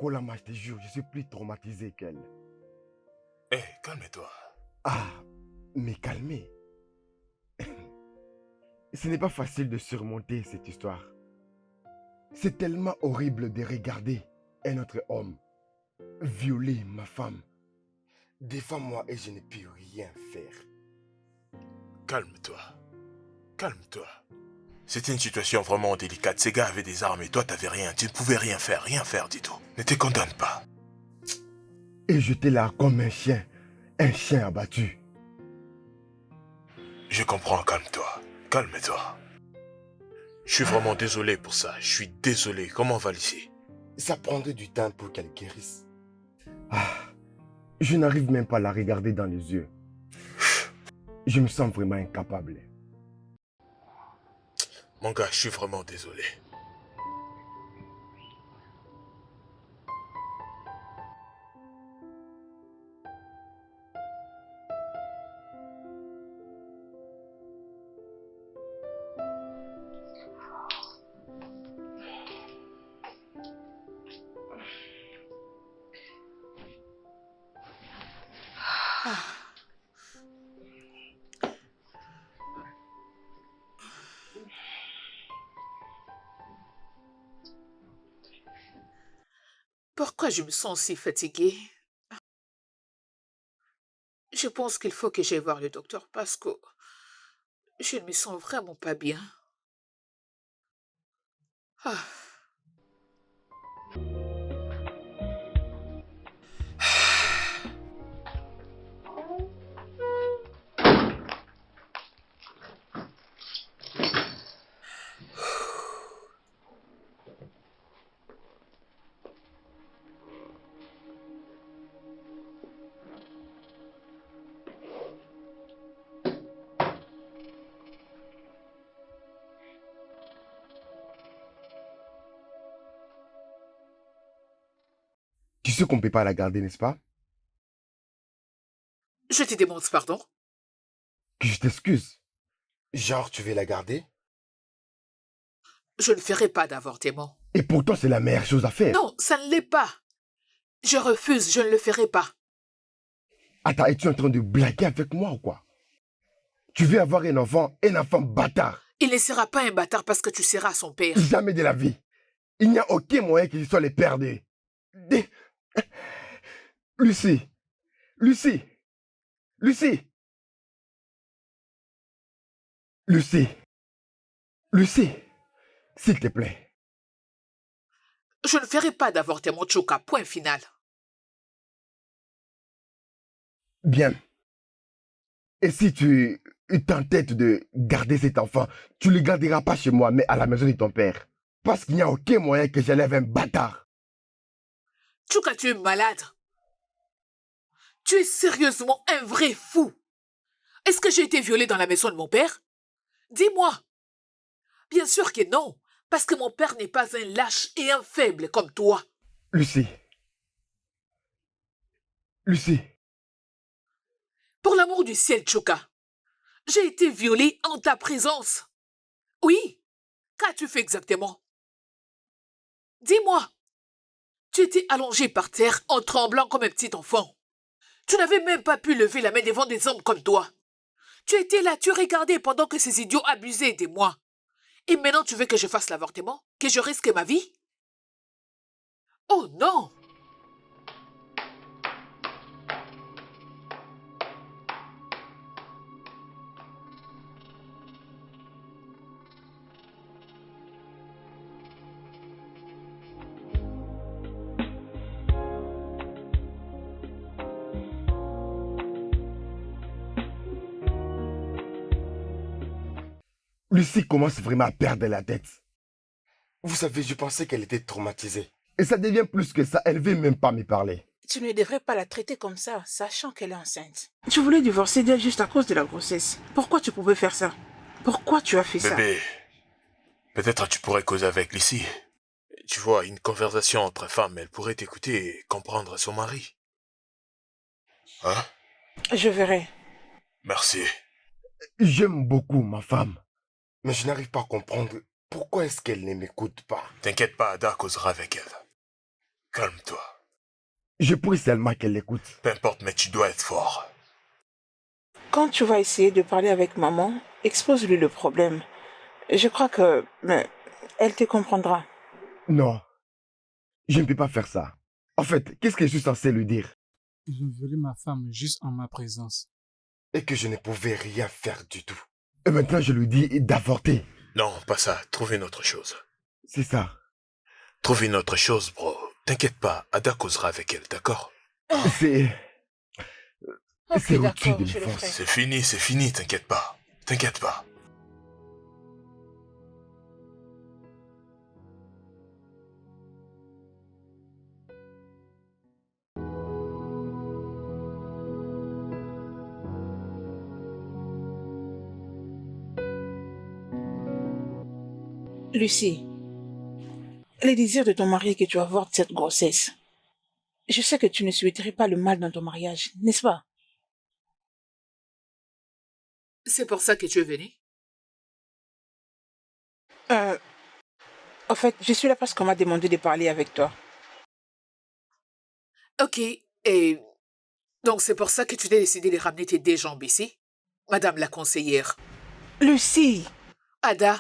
Kolama, je te jure, je suis plus traumatisé qu'elle. Hé, calme-toi. Ah, mais calmez. Ce n'est pas facile de surmonter cette histoire. C'est tellement horrible de regarder un autre homme violer ma femme. Défends-moi et je ne peux rien faire. Calme-toi. Calme-toi. C'était une situation vraiment délicate. Ces gars avaient des armes et toi t'avais rien. Tu ne pouvais rien faire du tout. Ne te condamne pas. Et j'étais là comme un chien abattu. Je comprends, calme-toi. Calme-toi. Je suis vraiment désolé pour ça. Je suis désolé. Comment va Lucie? Ça prendrait du temps pour qu'elle guérisse. Ah, je n'arrive même pas à la regarder dans les yeux. Je me sens vraiment incapable. Mon gars, je suis vraiment désolé. Pourquoi je me sens si fatiguée? Je pense qu'il faut que j'aille voir le docteur parce que je ne me sens vraiment pas bien. Ah. Tu sais qu'on ne peut pas la garder, n'est-ce pas? Je te demande pardon. Que je t'excuse. Genre, tu veux la garder? Je ne ferai pas d'avortement. Et pourtant, c'est la meilleure chose à faire. Non, ça ne l'est pas. Je refuse, je ne le ferai pas. Attends, es-tu en train de blaguer avec moi ou quoi? Tu veux avoir un enfant bâtard. Il ne sera pas un bâtard parce que tu seras son père. Jamais de la vie. Il n'y a aucun moyen qu'il soit le père de... Lucie. Lucie. Lucie. Lucie. Lucie. S'il te plaît. Je ne ferai pas d'avortement, Chuka, point final. Bien. Et si tu t'entêtes de garder cet enfant, tu ne le garderas pas chez moi, mais à la maison de ton père. Parce qu'il n'y a aucun moyen que j'élève un bâtard. Chuka, tu es malade. Tu es sérieusement un vrai fou. Est-ce que j'ai été violée dans la maison de mon père? Dis-moi. Bien sûr que non, parce que mon père n'est pas un lâche et un faible comme toi. Lucie. Lucie. Pour l'amour du ciel, Chuka, j'ai été violée en ta présence. Oui, qu'as-tu fait exactement? Dis-moi. Tu étais allongé par terre en tremblant comme un petit enfant. Tu n'avais même pas pu lever la main devant des hommes comme toi. Tu étais là, tu regardais pendant que ces idiots abusaient de moi. Et maintenant tu veux que je fasse l'avortement? Que je risque ma vie? Oh non! Lucie commence vraiment à perdre la tête. Vous savez, je pensais qu'elle était traumatisée. Et ça devient plus que ça, elle ne veut même pas me parler. Tu ne devrais pas la traiter comme ça, sachant qu'elle est enceinte. Tu voulais divorcer d'elle juste à cause de la grossesse. Pourquoi tu pouvais faire ça? Pourquoi tu as fait ça? Bébé, peut-être tu pourrais causer avec Lucie. Tu vois, une conversation entre femmes, elle pourrait t'écouter et comprendre son mari. Hein? Je verrai. Merci. J'aime beaucoup ma femme. Mais je n'arrive pas à comprendre pourquoi est-ce qu'elle ne m'écoute pas. T'inquiète pas, Ada causera avec elle. Calme-toi. Je prie seulement qu'elle l'écoute. Peu importe, mais tu dois être fort. Quand tu vas essayer de parler avec maman, expose-lui le problème. Je crois que elle te comprendra. Non, je ne peux pas faire ça. En fait, qu'est-ce que je suis censé lui dire? Il violait ma femme juste en ma présence. Et que je ne pouvais rien faire du tout. Et maintenant, je lui dis d'avorter. Non, pas ça. Trouve une autre chose. C'est ça. Trouve une autre chose, bro. T'inquiète pas, Ada causera avec elle, d'accord? C'est Ok, au-dessus d'accord, de je le l'enfance. ferai. C'est fini, t'inquiète pas. T'inquiète pas. Lucie, les désirs de ton mari est que tu avortes cette grossesse. Je sais que tu ne souhaiterais pas le mal dans ton mariage, n'est-ce pas? C'est pour ça que tu es venu? En fait, je suis là parce qu'on m'a demandé de parler avec toi. Ok, et donc c'est pour ça que tu t'es décidé de ramener tes deux jambes ici? Madame la conseillère. Lucie! Ada,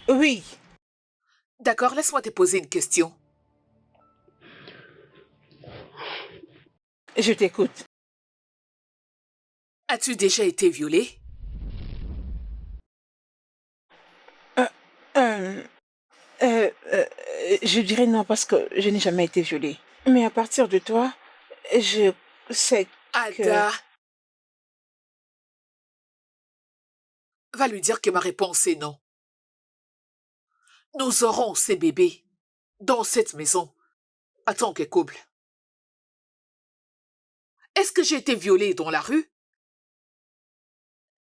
Oui, d'accord, laisse-moi te poser une question. je t'écoute. As-tu déjà été violée? Euh, je dirais non parce que je n'ai jamais été violée. Mais à partir de toi, je sais que... Ada, va lui dire que ma réponse est non. Nous aurons ces bébés dans cette maison en tant que couple. Est-ce que j'ai été violée dans la rue?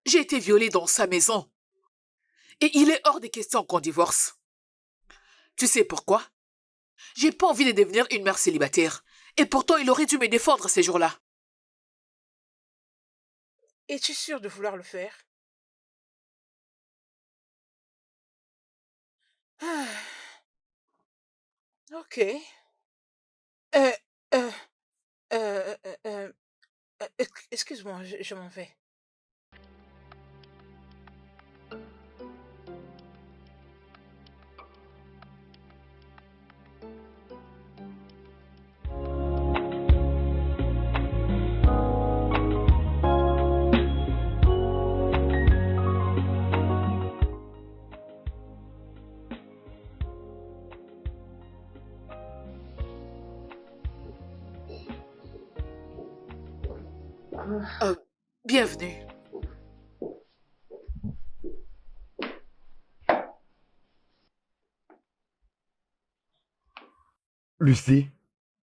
J'ai été violée dans sa maison. Et il est hors de question qu'on divorce. Tu sais pourquoi? J'ai pas envie de devenir une mère célibataire. Et pourtant, il aurait dû me défendre ces jours-là. Es-tu sûre de vouloir le faire? Ah, ok. Euh, euh, euh, euh, euh, excuse-moi, je m'en vais. Bienvenue. Lucie,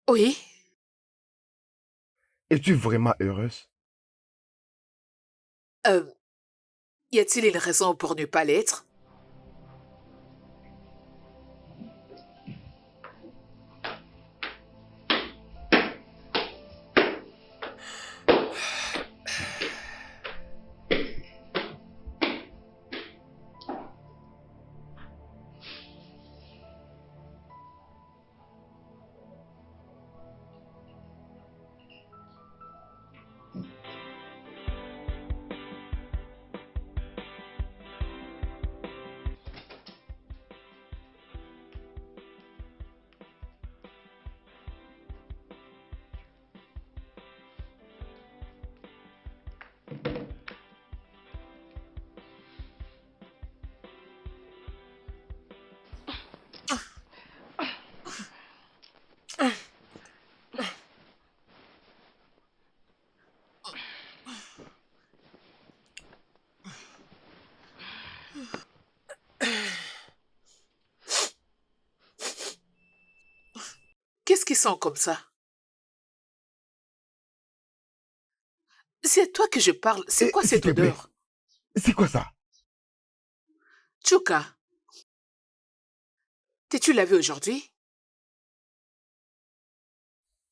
Oui? es-tu vraiment heureuse? Y a-t-il une raison pour ne pas l'être? Qu'est-ce qui sent comme ça? C'est à toi que je parle. C'est quoi S'il cette te plaît, odeur? c'est quoi ça? Chuka, t'es-tu lavé aujourd'hui?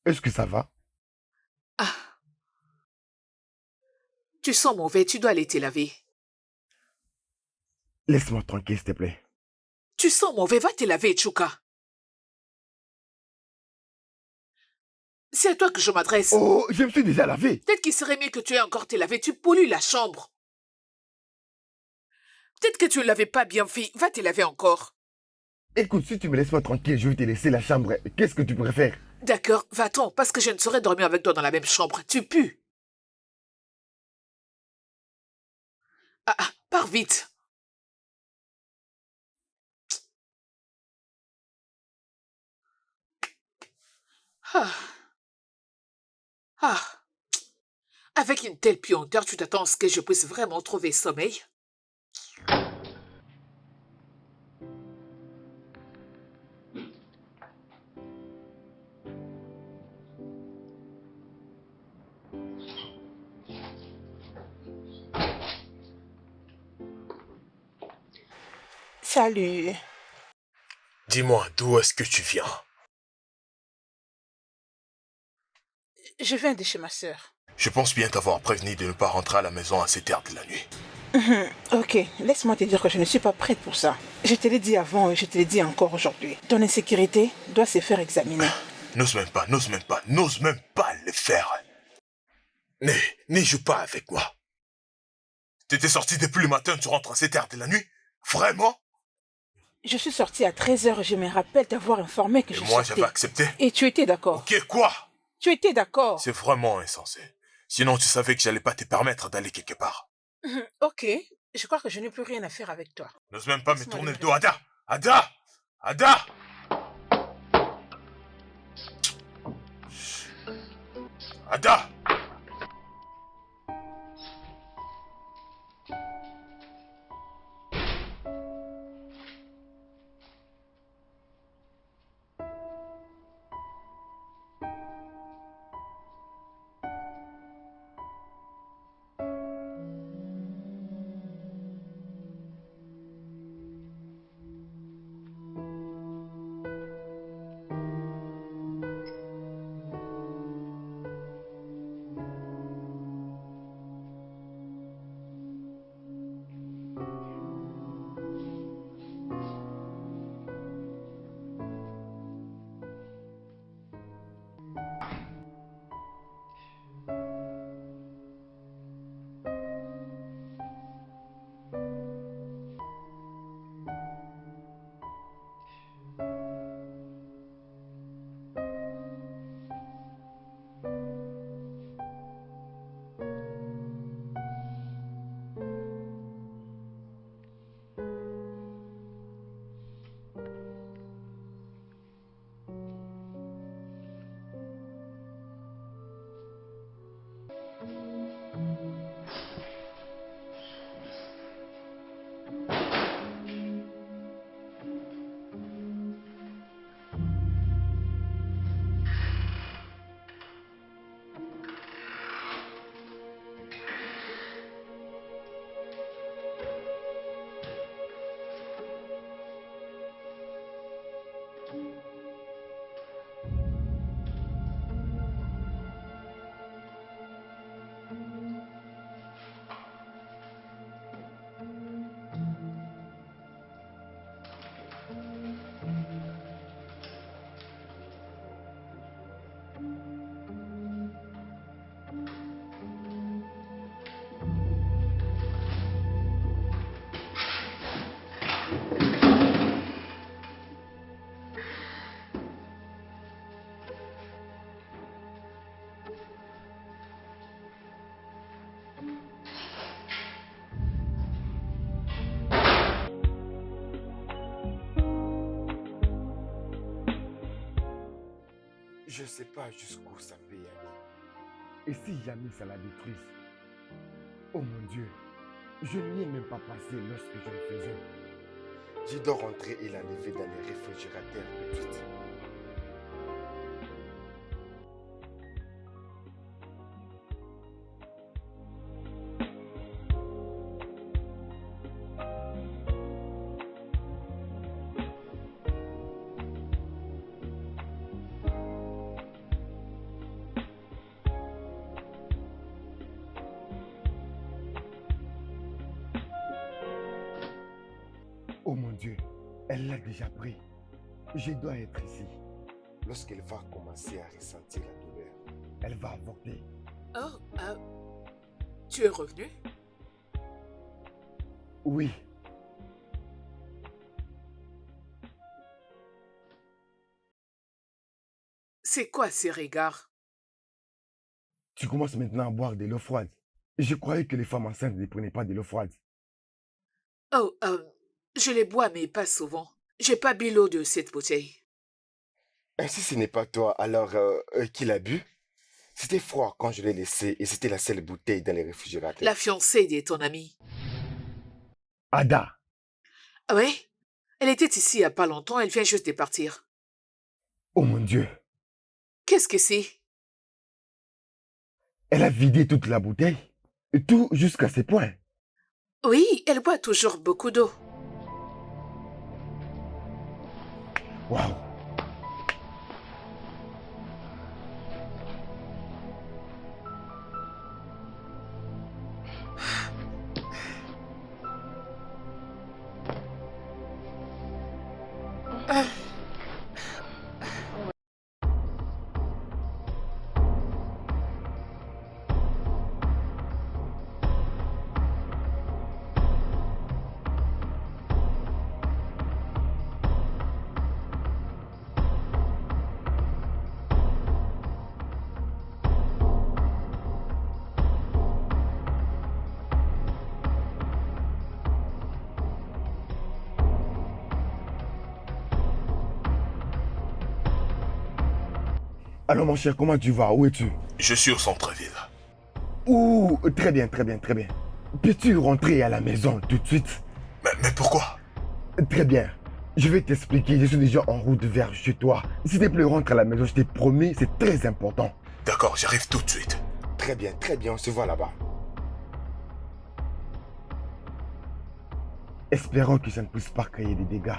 Est-ce que ça va? Ah, tu sens mauvais, tu dois aller te laver. Laisse-moi tranquille, s'il te plaît. Tu sens mauvais, va te laver, Chuka. C'est à toi que je m'adresse. Oh, je me suis déjà lavé. Peut-être qu'il serait mieux que tu aies encore te laver. Tu pollues la chambre. Peut-être que tu ne l'avais pas bien fait. Va te laver encore. Écoute, si tu me laisses pas tranquille, je vais te laisser la chambre. Qu'est-ce que tu préfères? D'accord, va-t'en, parce que je ne saurais dormir avec toi dans la même chambre. Tu pues. Pars vite. Ah. Ah. Avec une telle puanteur, tu t'attends à ce que je puisse vraiment trouver sommeil? Salut. Dis-moi, d'où est-ce que tu viens? Je viens de chez ma sœur. Je pense bien t'avoir prévenu de ne pas rentrer à la maison à cette heure de la nuit. Ok, laisse-moi te dire que je ne suis pas prête pour ça. Je te l'ai dit avant et je te l'ai dit encore aujourd'hui. Ton insécurité doit se faire examiner. N'ose même pas le faire. Ne joue pas avec moi. T'étais sorti depuis le matin, tu rentres à cette heure de la nuit? Vraiment? Je suis sortie à 13h et je me rappelle t'avoir informé que Et je moi, sortais. j'avais accepté. Et tu étais d'accord. Ok, quoi? Tu étais d'accord. C'est vraiment insensé. Sinon, tu savais que j'allais pas te permettre d'aller quelque part. Ok, je crois que je n'ai plus rien à faire avec toi. N'ose même pas me Laisse-moi tourner le aller. dos, Ada! Ada! Ada! Ada! Je ne sais pas jusqu'où ça peut y aller. Et si jamais ça la détruise? Oh mon Dieu, je n'y ai même pas passé lorsque je le faisais. Je dois rentrer et la lever dans les réfrigérateurs tout de suite. Oh mon Dieu, elle l'a déjà pris. Je dois être ici. Lorsqu'elle va commencer à ressentir la douleur. Elle va avorter. Oh, tu es revenu? Oui. C'est quoi ces regards? Tu commences maintenant à boire de l'eau froide. Je croyais que les femmes enceintes ne prenaient pas de l'eau froide. Oh, je les bois, mais pas souvent. J'ai pas bu l'eau de cette bouteille. Et si ce n'est pas toi, alors qui l'a bu? C'était froid quand je l'ai laissé et c'était la seule bouteille dans les réfrigérateurs. La fiancée de ton ami. Ada, Ah ouais? Elle était ici il y a pas longtemps, elle vient juste de partir. oh mon Dieu, Qu'est-ce que c'est? elle a vidé toute la bouteille. Tout jusqu'à ses poings. Oui, elle boit toujours beaucoup d'eau. Waouh. Alors mon cher, comment tu vas? Où es-tu? Je suis au centre-ville. Ouh, très bien, très bien, très bien. Peux-tu rentrer à la maison tout de suite? Mais pourquoi? Très bien. Je vais t'expliquer, je suis déjà en route vers chez toi. S'il te plaît, rentre à la maison, je t'ai promis, c'est très important. D'accord, j'arrive tout de suite. Très bien, on se voit là-bas. Espérons que ça ne puisse pas créer des dégâts.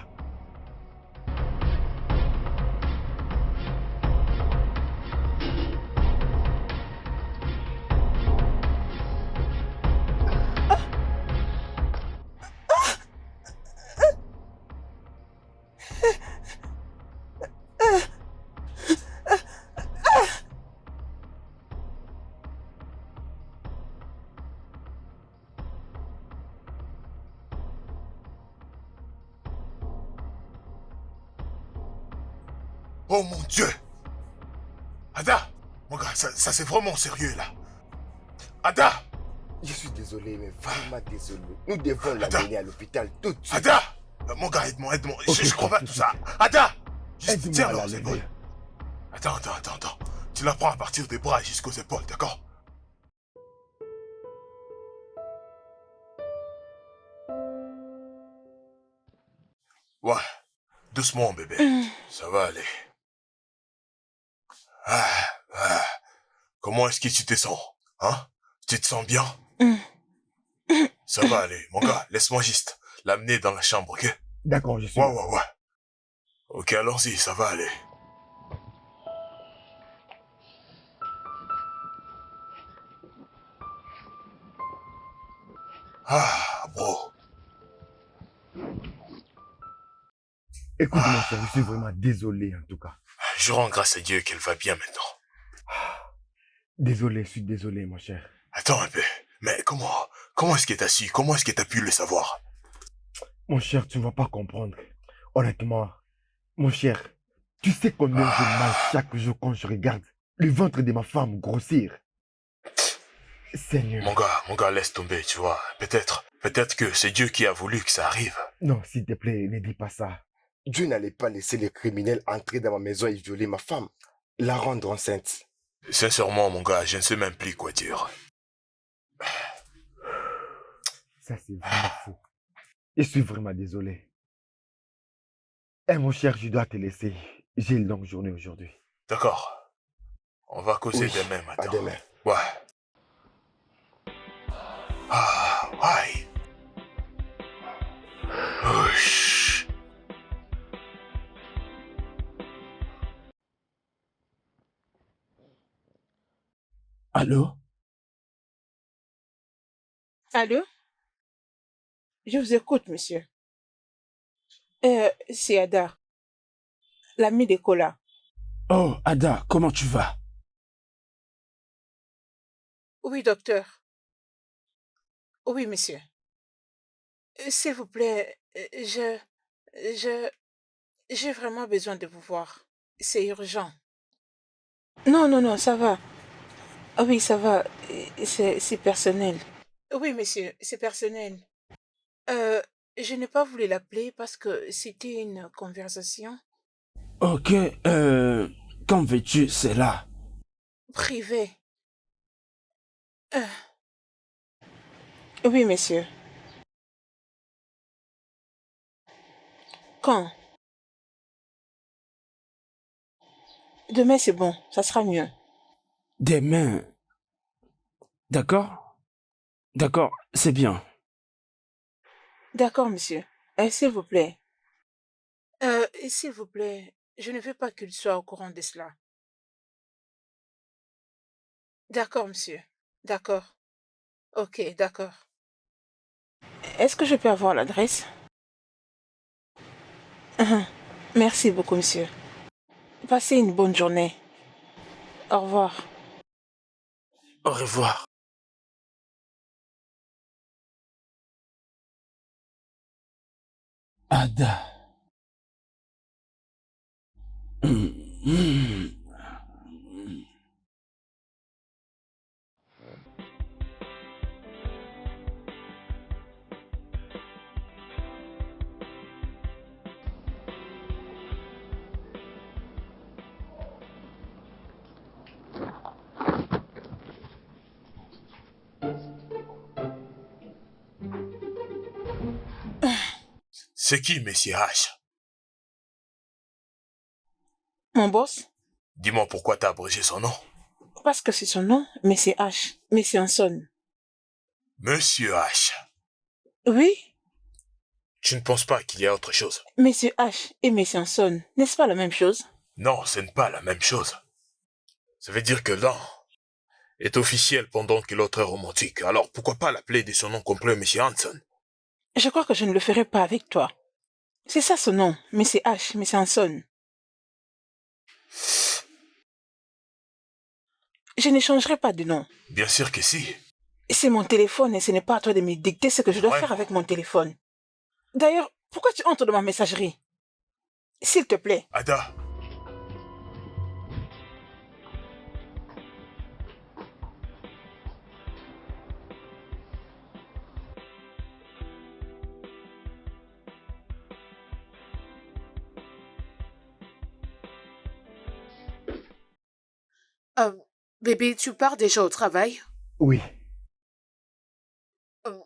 Oh mon Dieu! Ada! Mon gars, ça c'est vraiment sérieux là. Ada! Je suis désolé, mais vraiment désolé. Nous devons l'amener à l'hôpital tout de suite. Ada! Mon gars, aide-moi. Ok, Je crois pas à tout ça. Ada! Aide-moi Tiens, à alors, la c'est lever. bon. Attends. Tu la prends à partir des bras jusqu'aux épaules, d'accord? Ouais. Doucement, bébé. Ça va aller. Ah. Comment est-ce que tu te sens? Hein? Tu te sens bien? Ça va aller. Mon gars, laisse-moi juste l'amener dans la chambre, ok? D'accord, je suis. Ouais. Ok, allons-y, ça va aller. Ah, bro. Écoute, mon cher, je suis vraiment désolé en tout cas. Je rends grâce à Dieu qu'elle va bien maintenant. Désolé, je suis désolé, mon cher. Attends un peu. Mais comment est-ce que t'as su? Comment est-ce que t'as pu le savoir? Mon cher, tu ne vas pas comprendre. Honnêtement, mon cher, tu sais combien j'ai mal chaque jour quand je regarde le ventre de ma femme grossir. Seigneur. Mon gars, laisse tomber, tu vois. Peut-être que c'est Dieu qui a voulu que ça arrive. Non, s'il te plaît, ne dis pas ça. Dieu n'allait pas laisser les criminels entrer dans ma maison et violer ma femme, la rendre enceinte. Sincèrement, mon gars, je ne sais même plus quoi dire. Ça, c'est vraiment fou. Je suis vraiment désolé. Eh, mon cher, je dois te laisser. J'ai une longue journée aujourd'hui. D'accord. On va causer Oui, demain à matin. demain. Ouais. Ah, ouais. Ouch. Allô? Allô? Je vous écoute, monsieur. C'est Ada, l'ami de Kola. Oh, Ada, comment tu vas? Oui, docteur. Oui, monsieur. S'il vous plaît, je, j'ai vraiment besoin de vous voir. C'est urgent. Non, non, non, ça va. Ah oui, ça va. C'est personnel. Oui, monsieur, c'est personnel. Euh, je n'ai pas voulu l'appeler parce que c'était une conversation Ok, quand veux-tu, c'est là. privée. Euh, oui, monsieur. Quand? Demain, c'est bon, ça sera mieux. Demain. D'accord? D'accord, c'est bien. D'accord, monsieur. S'il vous plaît. S'il vous plaît, je ne veux pas qu'il soit au courant de cela. D'accord, monsieur. D'accord. Ok, d'accord. Est-ce que je peux avoir l'adresse? Merci beaucoup, monsieur. Passez une bonne journée. Au revoir. Au revoir. Ada. Hmm, hmm. C'est qui, Monsieur H? Mon boss? Dis-moi pourquoi t'as abrégé son nom. Parce que c'est son nom, mais c'est H. Mais c'est un son. Monsieur H. Oui, Tu ne penses pas qu'il y a autre chose? Monsieur H et Monsieur Son, n'est-ce pas la même chose? Non, ce n'est pas la même chose. Ça veut dire que l'un est officiel pendant que l'autre est romantique. Alors pourquoi pas l'appeler de son nom complet, Monsieur Hanson? Je crois que je ne le ferai pas avec toi. C'est ça son nom, mais c'est H, mais c'est un son. Je n'échangerai pas de nom. Bien sûr que si. C'est mon téléphone et ce n'est pas à toi de me dicter ce que je dois faire avec mon téléphone. D'ailleurs, pourquoi tu entres dans ma messagerie? S'il te plaît. Ada, Euh, Bébé, tu pars déjà au travail? Oui, Euh,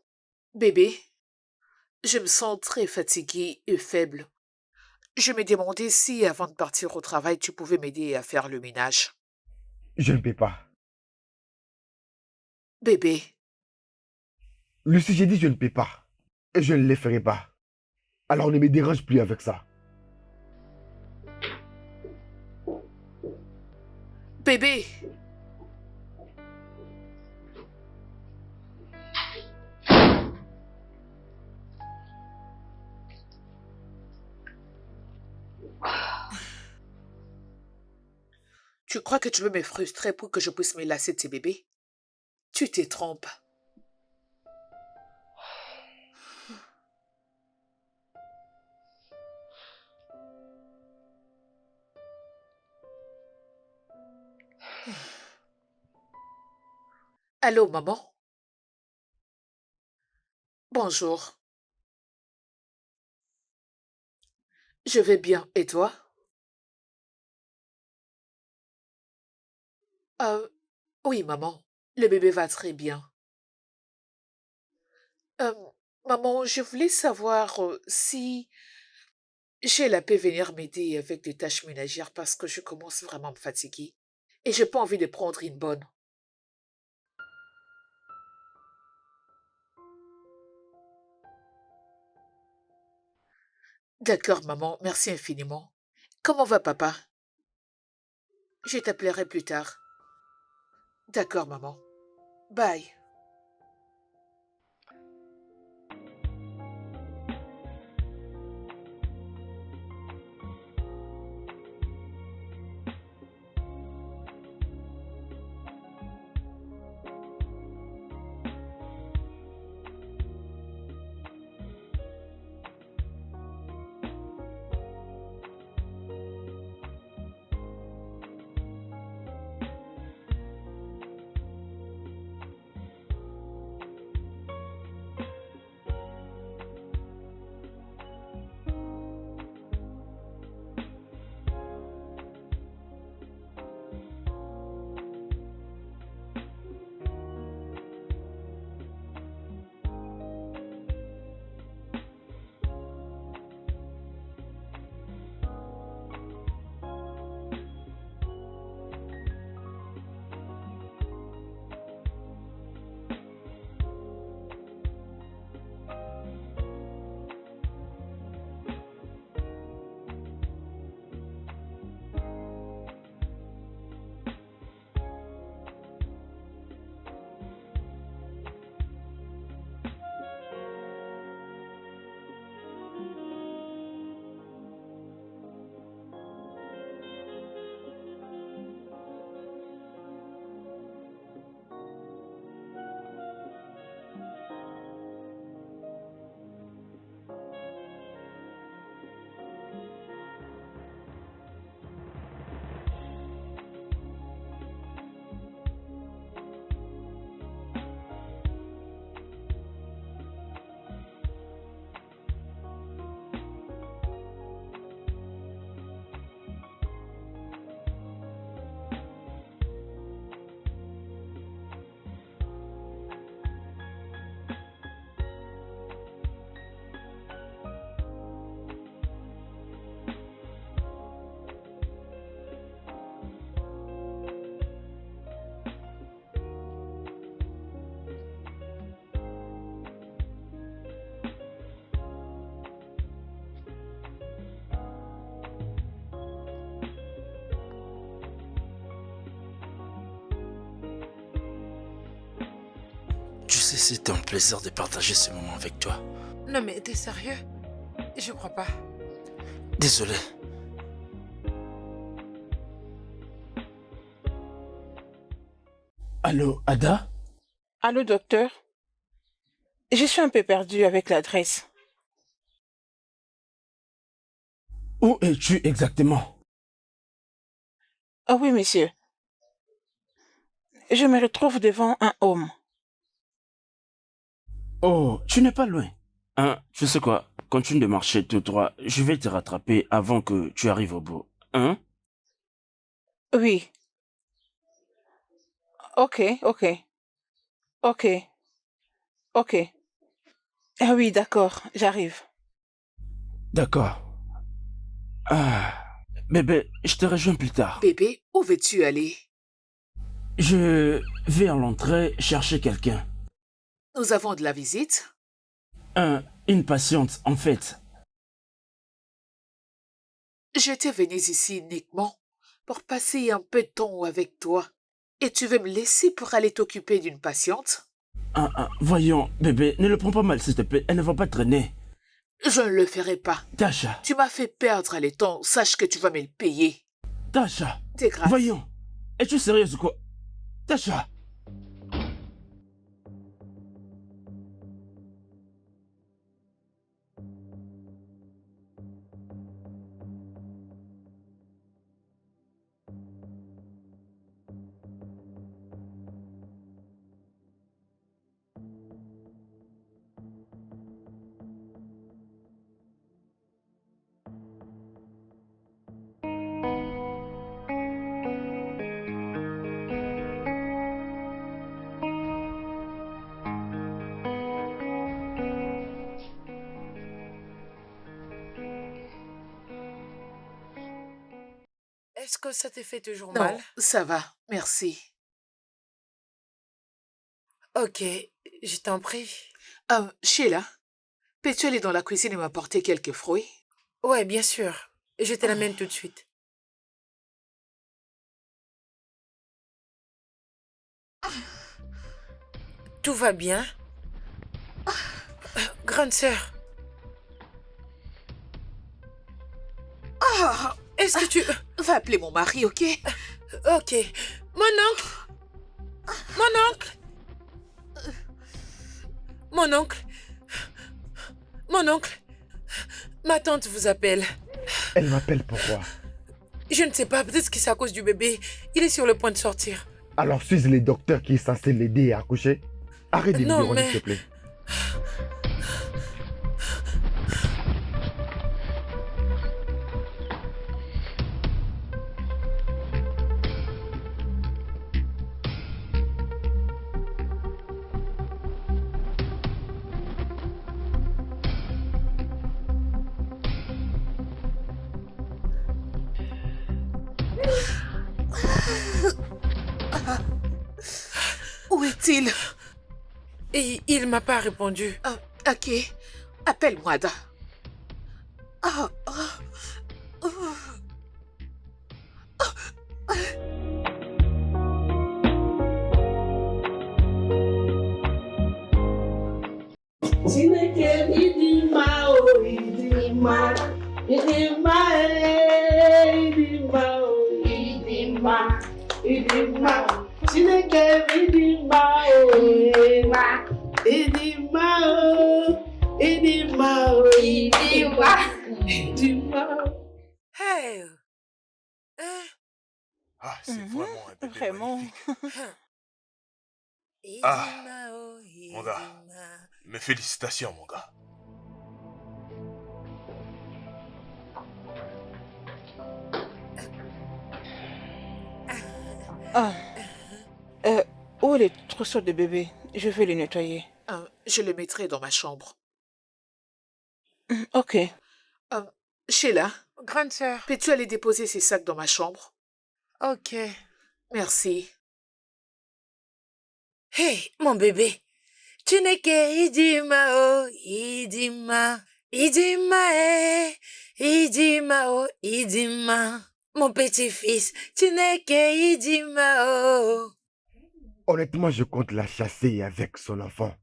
Bébé, je me sens très fatiguée et faible. Je me demandais si, avant de partir au travail, tu pouvais m'aider à faire le ménage. je ne peux pas. Bébé, Lucie, j'ai dit je ne peux pas. Et je ne les ferai pas. Alors ne me dérange plus avec ça. bébé, tu crois que tu veux me frustrer pour que je puisse me lasser de tes bébés? Tu te trompes. Allô, maman? Bonjour. Je vais bien. Et toi? Euh, oui, maman. Le bébé va très bien. Euh, Maman, je voulais savoir si j'ai pu venir m'aider avec des tâches ménagères parce que je commence vraiment à me fatiguer. Et j'ai pas envie de prendre une bonne. D'accord, maman. Merci infiniment. Comment va papa? Je t'appellerai plus tard. D'accord, maman. Bye. C'était un plaisir de partager ce moment avec toi. Non mais t'es sérieux? Je crois pas. Désolé. Allô, Ada? Allô, docteur? Je suis un peu perdue avec l'adresse. Où es-tu exactement? Ah oui, monsieur. Je me retrouve devant un homme. Oh, tu n'es pas loin. Hein, tu sais quoi? Continue de marcher tout droit. Je vais te rattraper avant que tu arrives au bout. Hein? Oui. Ok, ok. Ok. Ok. Ah oui, d'accord, j'arrive. D'accord. Ah, bébé, je te rejoins plus tard. Bébé, où veux-tu aller? Je vais à l'entrée chercher quelqu'un. Nous avons de la visite. Une patiente, en fait. J'étais venue ici uniquement pour passer un peu de temps avec toi. Et tu veux me laisser pour aller t'occuper d'une patiente? Voyons, bébé, ne le prends pas mal, s'il te plaît. Elle ne va pas traîner. Je ne le ferai pas. Tasha, Tu m'as fait perdre le temps. Sache que tu vas me le payer. Tasha. T'es grave. Voyons. Es-tu sérieuse ou quoi? Tasha. Est-ce que ça te fait toujours Non, mal? ça va. Merci. Ok, je t'en prie. Sheila, peux-tu aller dans la cuisine et m'apporter quelques fruits? Ouais, bien sûr. Je te l'amène tout de suite. Tout va bien? Grande sœur, Ah, est-ce que tu... va appeler mon mari, ok? Ok. Mon oncle! Mon oncle! Mon oncle! Mon oncle! Ma tante vous appelle. Elle m'appelle pourquoi? Je ne sais pas, peut-être que c'est à cause du bébé. Il est sur le point de sortir. Alors suis le docteur qui est censé l'aider à accoucher. Arrête de me Non, déranger, mais- s'il te plaît. Où est-il? Et il m'a pas répondu. Ok. Appelle-moi, Ada. Ah, ah, ah. Chineke ịdị mma o ịdị mma ịdị mma ịdị mma o ịdị mma ịdị mma Chineke ịdị mma o ịdị mma o ịdị mma o ịdị mma Hey! Hein? Ah, c'est vraiment un bébé Vraiment. magnifique. Ah, Mon gars, mes félicitations, mon gars. Ah. Où est le trousseau de bébé? Je vais le nettoyer. Je le mettrai dans ma chambre. Ok. Sheila, Grande sœur. peux-tu aller déposer ces sacs dans ma chambre? Ok. Merci. Hey, mon bébé. Chineke idima o idima. Idima idima o idima. Mon petit-fils. Chineke idima o. Honnêtement, je compte la chasser avec son enfant.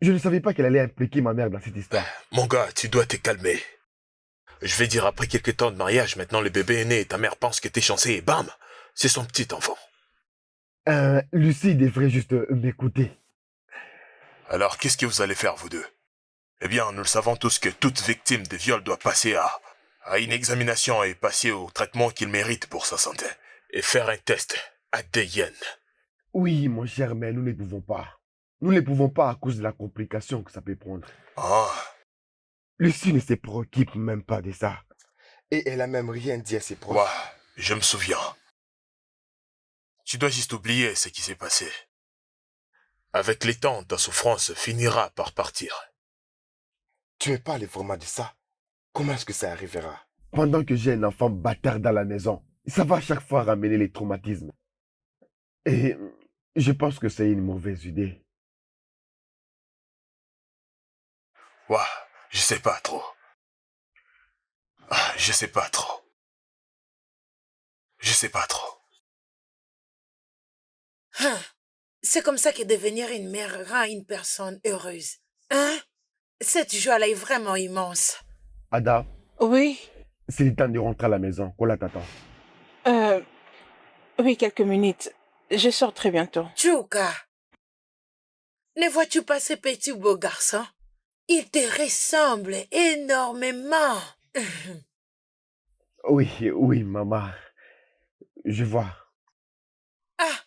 Je ne savais pas qu'elle allait impliquer ma mère dans cette histoire. Mon gars, tu dois te calmer. Je vais dire, après quelques temps de mariage, maintenant le bébé est né et ta mère pense que t'es chancé et bam, c'est son petit enfant. Lucie devrait juste m'écouter. Alors, qu'est-ce que vous allez faire, vous deux? Eh bien, nous le savons tous que toute victime de viol doit passer à une examination et passer au traitement qu'il mérite pour sa santé. Et faire un test ADN. Oui, mon cher, mais nous ne pouvons pas. Nous ne pouvons pas à cause de la complication que ça peut prendre. Ah, Lucie ne se préoccupe même pas de ça. Et elle a même rien dit à ses proches. ouais, je me souviens. Tu dois juste oublier ce qui s'est passé. Avec le temps, ta souffrance finira par partir. Tu me parles vraiment de ça? Comment est-ce que ça arrivera? Pendant que j'ai un enfant bâtard dans la maison, ça va à chaque fois ramener les traumatismes. Et je pense que c'est une mauvaise idée. Ouais, je sais pas trop. Ah, je sais pas trop. Je sais pas trop. C'est comme ça que devenir une mère rend une personne heureuse. Hein? Cette joie-là est vraiment immense. Ada, Oui, c'est le temps de rentrer à la maison. Kola t'attend. oui, quelques minutes. Je sors très bientôt. Tchouka, ne vois-tu pas ce petit beau garçon? Il te ressemble énormément. Oui, maman. Je vois. Ah,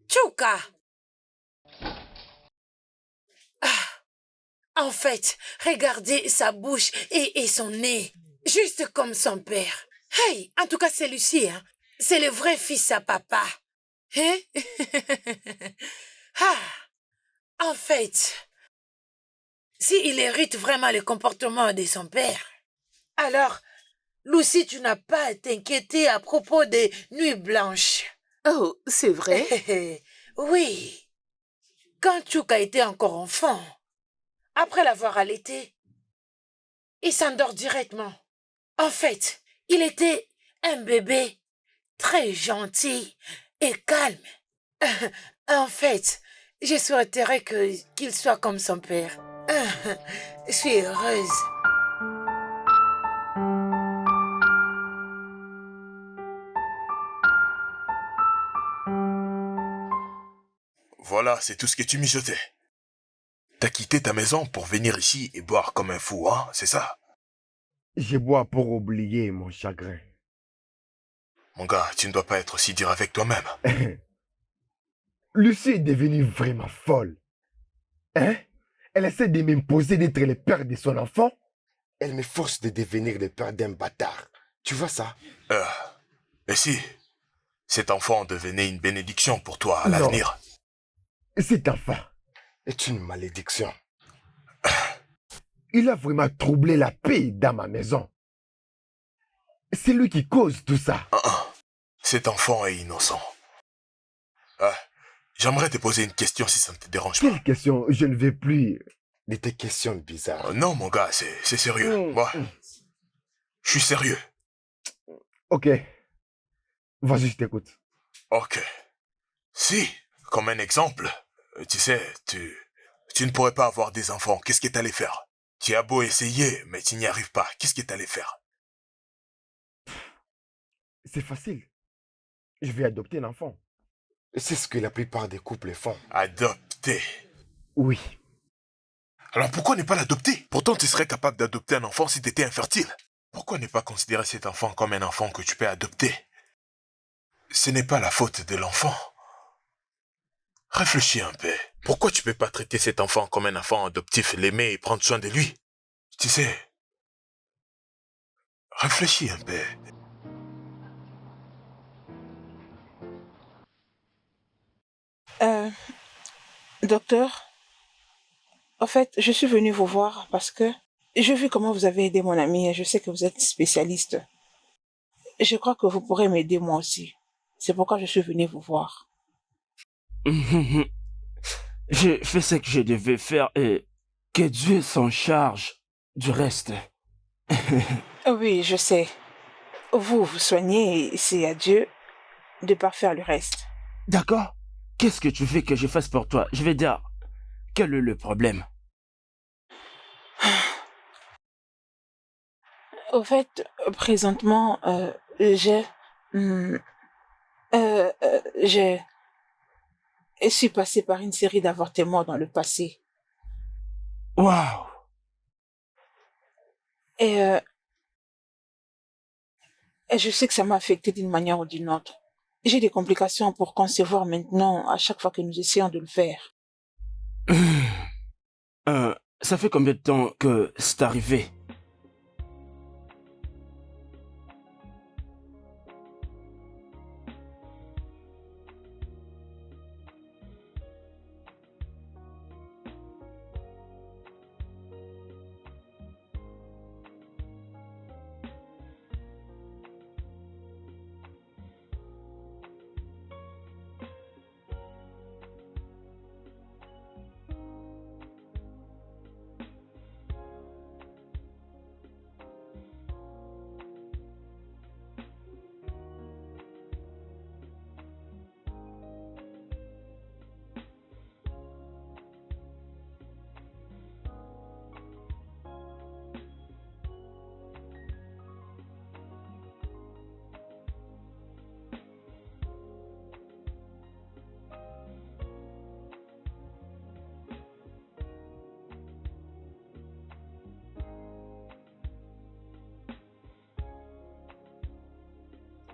Tchouka. Ah, en fait, regardez sa bouche et son nez, juste comme son père. Hey, en tout cas, c'est Lucie, hein? C'est le vrai fils à papa. Hein? Ah, en fait, s'il hérite vraiment le comportement de son père, alors, Lucie, tu n'as pas à t'inquiéter à propos des nuits blanches. Oh, c'est vrai? Oui. Quand Tchouka était encore enfant, après l'avoir allaité, il s'endort directement. En fait, il était un bébé très gentil et calme. En fait, je souhaiterais qu'il soit comme son père. Je suis heureuse. Voilà, c'est tout ce que tu mijotais. T'as quitté ta maison pour venir ici et boire comme un fou, hein, c'est ça? Je bois pour oublier mon chagrin. Mon gars, tu ne dois pas être aussi dur avec toi-même. Lucie est devenue vraiment folle. Hein? Elle essaie de m'imposer d'être le père de son enfant. Elle me force de devenir le père d'un bâtard. Tu vois ça? Et si cet enfant devenait une bénédiction pour toi à Non. l'avenir? Cet enfant est une malédiction. Il a vraiment troublé la paix dans ma maison. C'est lui qui cause tout ça. Cet enfant est innocent. J'aimerais te poser une question si ça ne te dérange pas. Quelle question? Je ne veux plus de tes questions bizarres. Non, mon gars, c'est sérieux. Moi, je suis sérieux. Ok. Vas-y, je t'écoute. Ok. Si, comme un exemple, tu sais, tu ne pourrais pas avoir des enfants, qu'est-ce que t'allais faire? Tu as beau essayer, mais tu n'y arrives pas, qu'est-ce que t'allais faire? C'est facile. Je vais adopter un enfant. C'est ce que la plupart des couples font. Adopter. Oui. Alors pourquoi ne pas l'adopter? Pourtant tu serais capable d'adopter un enfant si tu étais infertile. Pourquoi ne pas considérer cet enfant comme un enfant que tu peux adopter? Ce n'est pas la faute de l'enfant. Réfléchis un peu. Pourquoi tu peux pas traiter cet enfant comme un enfant adoptif, l'aimer et prendre soin de lui? Tu sais, réfléchis un peu. Docteur, en fait, je suis venue vous voir parce que j'ai vu comment vous avez aidé mon ami et je sais que vous êtes spécialiste. Je crois que vous pourrez m'aider moi aussi. C'est pourquoi je suis venue vous voir. J'ai fait ce que je devais faire et que Dieu s'en charge du reste. Oui, je sais. Vous soignez et c'est à Dieu de parfaire le reste. D'accord? Qu'est-ce que tu veux que je fasse pour toi? Je vais dire, quel est le problème? Au fait, présentement, hum, j'ai, je suis passée par une série d'avortements dans le passé. Waouh! Et, et je sais que ça m'a affectée d'une manière ou d'une autre. J'ai des complications pour concevoir maintenant à chaque fois que nous essayons de le faire. Ça fait combien de temps que c'est arrivé?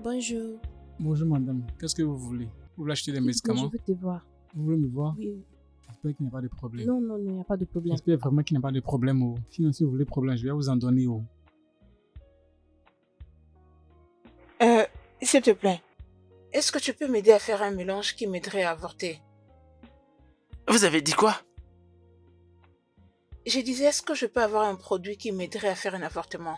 Bonjour. Bonjour madame, qu'est-ce que vous voulez? Vous voulez acheter des Je médicaments? veux te voir. Vous voulez me voir? Oui. J'espère qu'il n'y a pas de problème. Non, non, non, il n'y a pas de problème. J'espère vraiment qu'il n'y a pas de problème. Oh. Sinon, si vous voulez problème, je vais vous en donner. Oh. S'il te plaît, est-ce que tu peux m'aider à faire un mélange qui m'aiderait à avorter? Vous avez dit quoi? Je disais, est-ce que je peux avoir un produit qui m'aiderait à faire un avortement?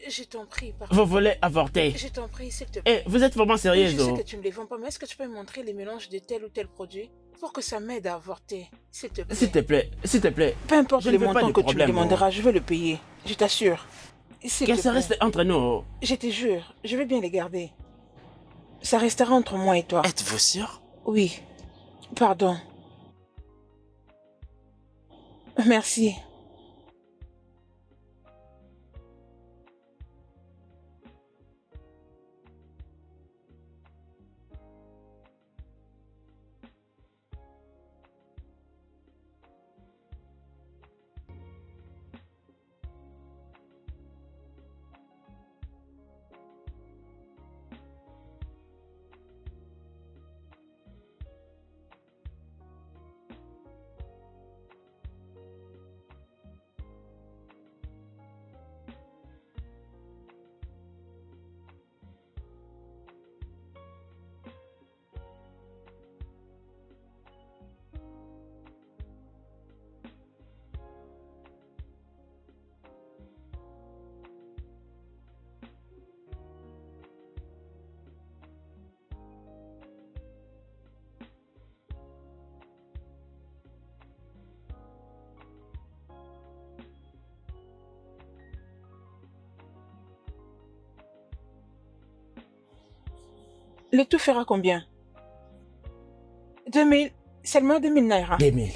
Je t'en prie, pardon. Vous voulez avorter? Je t'en prie, s'il te plaît. Eh, vous êtes vraiment Oui, sérieuse, je sais oh. que tu ne les vends pas, mais est-ce que tu peux me montrer les mélanges de tel ou tel produit pour que ça m'aide à avorter, s'il te plaît? S'il te plaît, s'il te plaît. Peu importe Je les ne veux pas montants de que tu me problème, demanderas, je vais le payer. Je t'assure. S'il Que te ça plaît. reste entre nous, oh. Je te jure, je vais bien les garder. Ça restera entre moi et toi. Êtes-vous sûr? Oui. Pardon. Merci. Le tout fera combien? 2000. Seulement 2000 naira. 2000.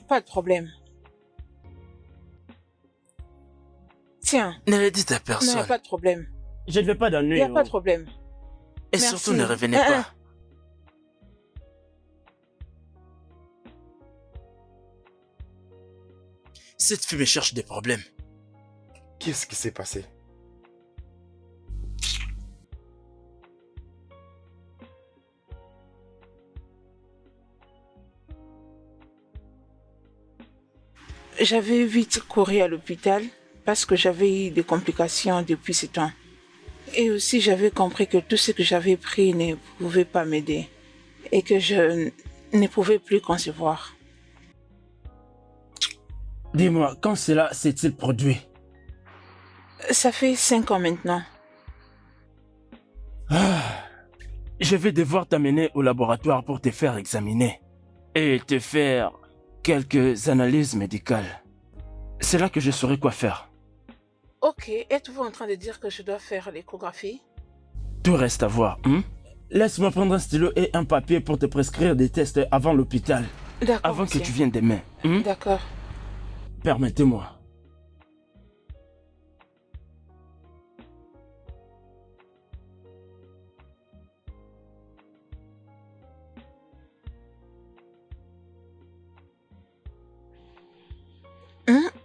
Pas de problème. Tiens. Ne le dites à Non, personne. pas de problème. Je ne veux pas Il d'ennui, n'y a oh. pas de problème. Et Merci. surtout, ne revenez Ah, pas. Cette fille me cherche des problèmes. Qu'est-ce qui s'est passé? J'avais vite couru à l'hôpital parce que j'avais eu des complications depuis ce temps. Et aussi, j'avais compris que tout ce que j'avais pris ne pouvait pas m'aider et que je ne pouvais plus concevoir. Dis-moi, quand cela s'est-il produit? Ça fait 5 ans maintenant. Je vais devoir t'amener au laboratoire pour te faire examiner et te faire quelques analyses médicales. C'est là que je saurai quoi faire. Ok, êtes-vous en train de dire que je dois faire l'échographie? Tout reste à voir, hein? Laisse-moi prendre un stylo et un papier pour te prescrire des tests avant l'hôpital. D'accord, Avant que monsieur. tu viennes demain. D'accord. Permettez-moi.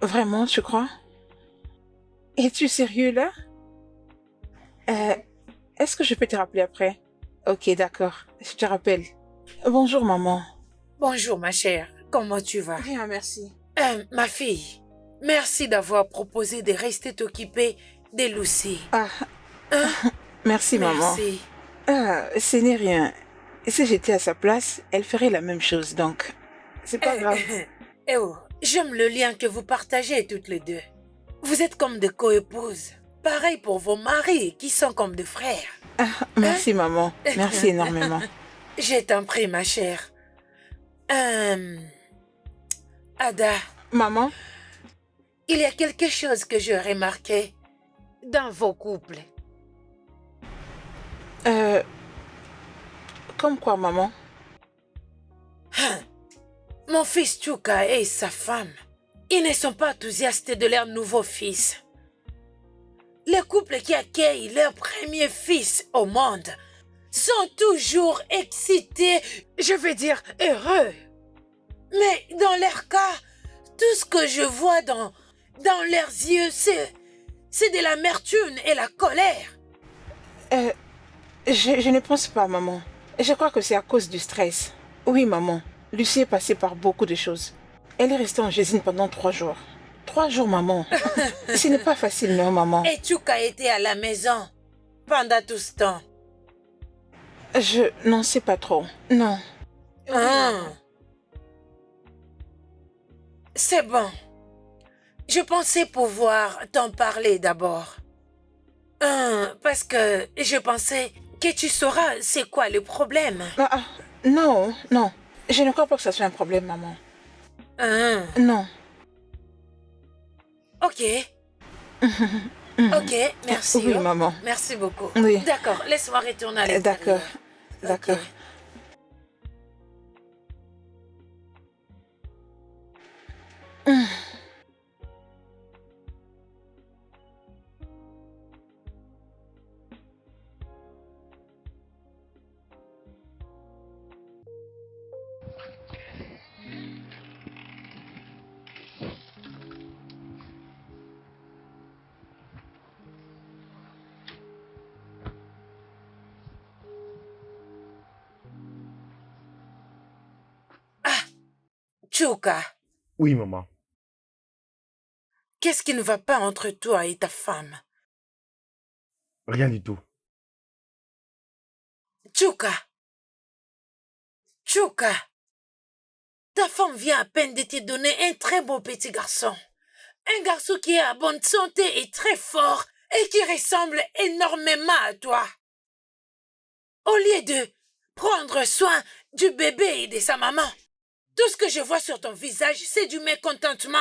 Vraiment, tu crois? Es-tu sérieux là? Est-ce que je peux te rappeler après? Ok, d'accord. Je te rappelle. Bonjour, maman. Bonjour, ma chère. Comment tu vas? Bien, merci. Ma fille, merci d'avoir proposé de rester t'occuper de Lucie. Ah, merci, maman. Merci. Ah, ce n'est rien. Si j'étais à sa place, elle ferait la même chose, donc c'est pas grave. Eh oh, j'aime le lien que vous partagez toutes les deux. Vous êtes comme des coépouses. Pareil pour vos maris qui sont comme des frères. Ah, merci, maman. Merci énormément. Je t'en prie, ma chère. Ada, Maman? il y a quelque chose que je remarqué dans vos couples. Comme quoi, maman? Mon fils Chuka et sa femme, ils ne sont pas enthousiastes de leur nouveau fils. Les couples qui accueillent leur premier fils au monde sont toujours excités, je veux dire heureux. Mais dans leur cas, tout ce que je vois dans leurs yeux, c'est de l'amertume et la colère. Je ne pense pas, maman. Je crois que c'est à cause du stress. Oui, maman. Lucie est passée par beaucoup de choses. Elle est restée en Gésine pendant 3 jours. 3 jours, maman. Ce n'est pas facile, non, maman. Et Chuka était à la maison pendant tout ce temps. Je n'en sais pas trop. Non. C'est bon. Je pensais pouvoir t'en parler d'abord. Parce que je pensais que tu sauras c'est quoi le problème. Non, non. Je ne crois pas que ça soit un problème, maman. Non. Ok. Ok, merci. Oui, maman. Merci beaucoup. Oui. D'accord, laisse-moi retourner à l'intérieur. D'accord. Chuka, Oui, maman. qu'est-ce qui ne va pas entre toi et ta femme? Rien du tout. Chuka, ta femme vient à peine de te donner un très beau petit garçon. Un garçon qui est à bonne santé et très fort et qui ressemble énormément à toi. Au lieu de prendre soin du bébé et de sa maman, tout ce que je vois sur ton visage, c'est du mécontentement.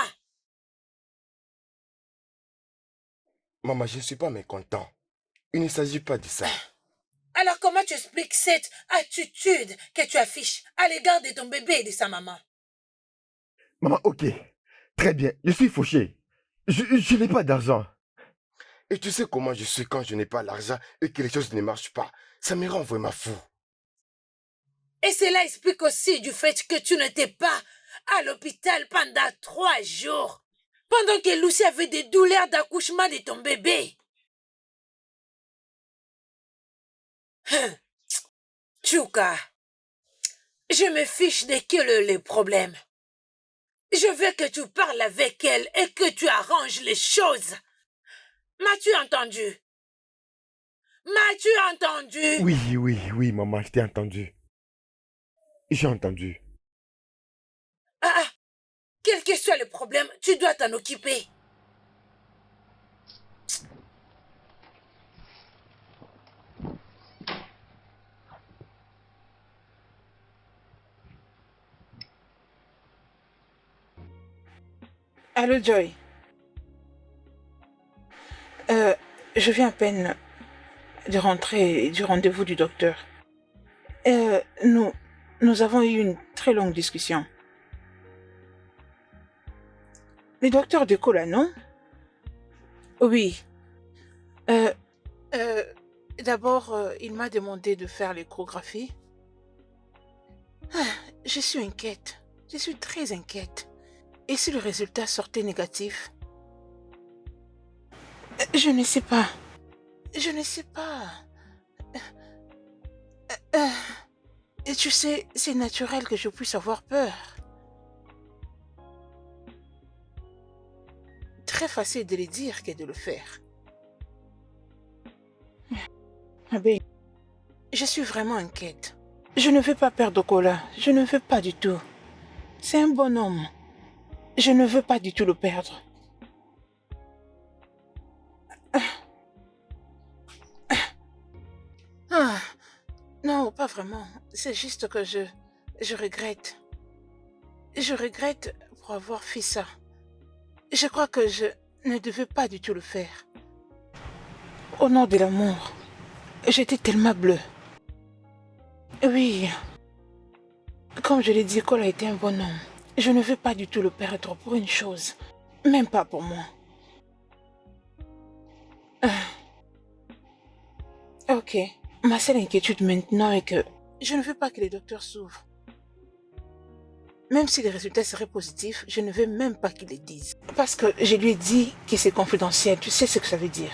Maman, je ne suis pas mécontent. Il ne s'agit pas de ça. Alors comment tu expliques cette attitude que tu affiches à l'égard de ton bébé et de sa maman? Maman, ok. Très bien, je suis fauché. Je n'ai pas d'argent. Et tu sais comment je suis quand je n'ai pas l'argent et que les choses ne marchent pas. Ça me rend vraiment fou. Et cela explique aussi du fait que tu n'étais pas à l'hôpital pendant 3 jours, pendant que Lucie avait des douleurs d'accouchement de ton bébé. Chuka, je me fiche de quel est le problème. Je veux que tu parles avec elle et que tu arranges les choses. M'as-tu entendu? M'as-tu entendu? Oui, maman, je t'ai entendu. J'ai entendu. Quel que soit le problème, tu dois t'en occuper. Allô, Joy. Je viens à peine de rentrer du rendez-vous du docteur. Nous avons eu une très longue discussion. Le docteur Deco, là, non? Oui. D'abord, il m'a demandé de faire l'échographie. Je suis inquiète. Je suis très inquiète. Et si le résultat sortait négatif? Je ne sais pas. Je ne sais pas. Et tu sais, c'est naturel que je puisse avoir peur. Très facile de le dire que de le faire. Mais je suis vraiment inquiète. Je ne veux pas perdre Kola. Je ne veux pas du tout. C'est un bon homme. Je ne veux pas du tout le perdre. Non, pas vraiment. C'est juste que je regrette. Je regrette pour avoir fait ça. Je crois que je ne devais pas du tout le faire. Au nom de l'amour, j'étais tellement bleue. Oui, comme je l'ai dit, Cole a été un bon homme. Je ne veux pas du tout le perdre pour une chose. Même pas pour moi. Ok. Ma seule inquiétude maintenant est que je ne veux pas que les docteurs s'ouvrent. Même si les résultats seraient positifs, je ne veux même pas qu'ils les disent. Parce que je lui ai dit que c'est confidentiel. Tu sais ce que ça veut dire.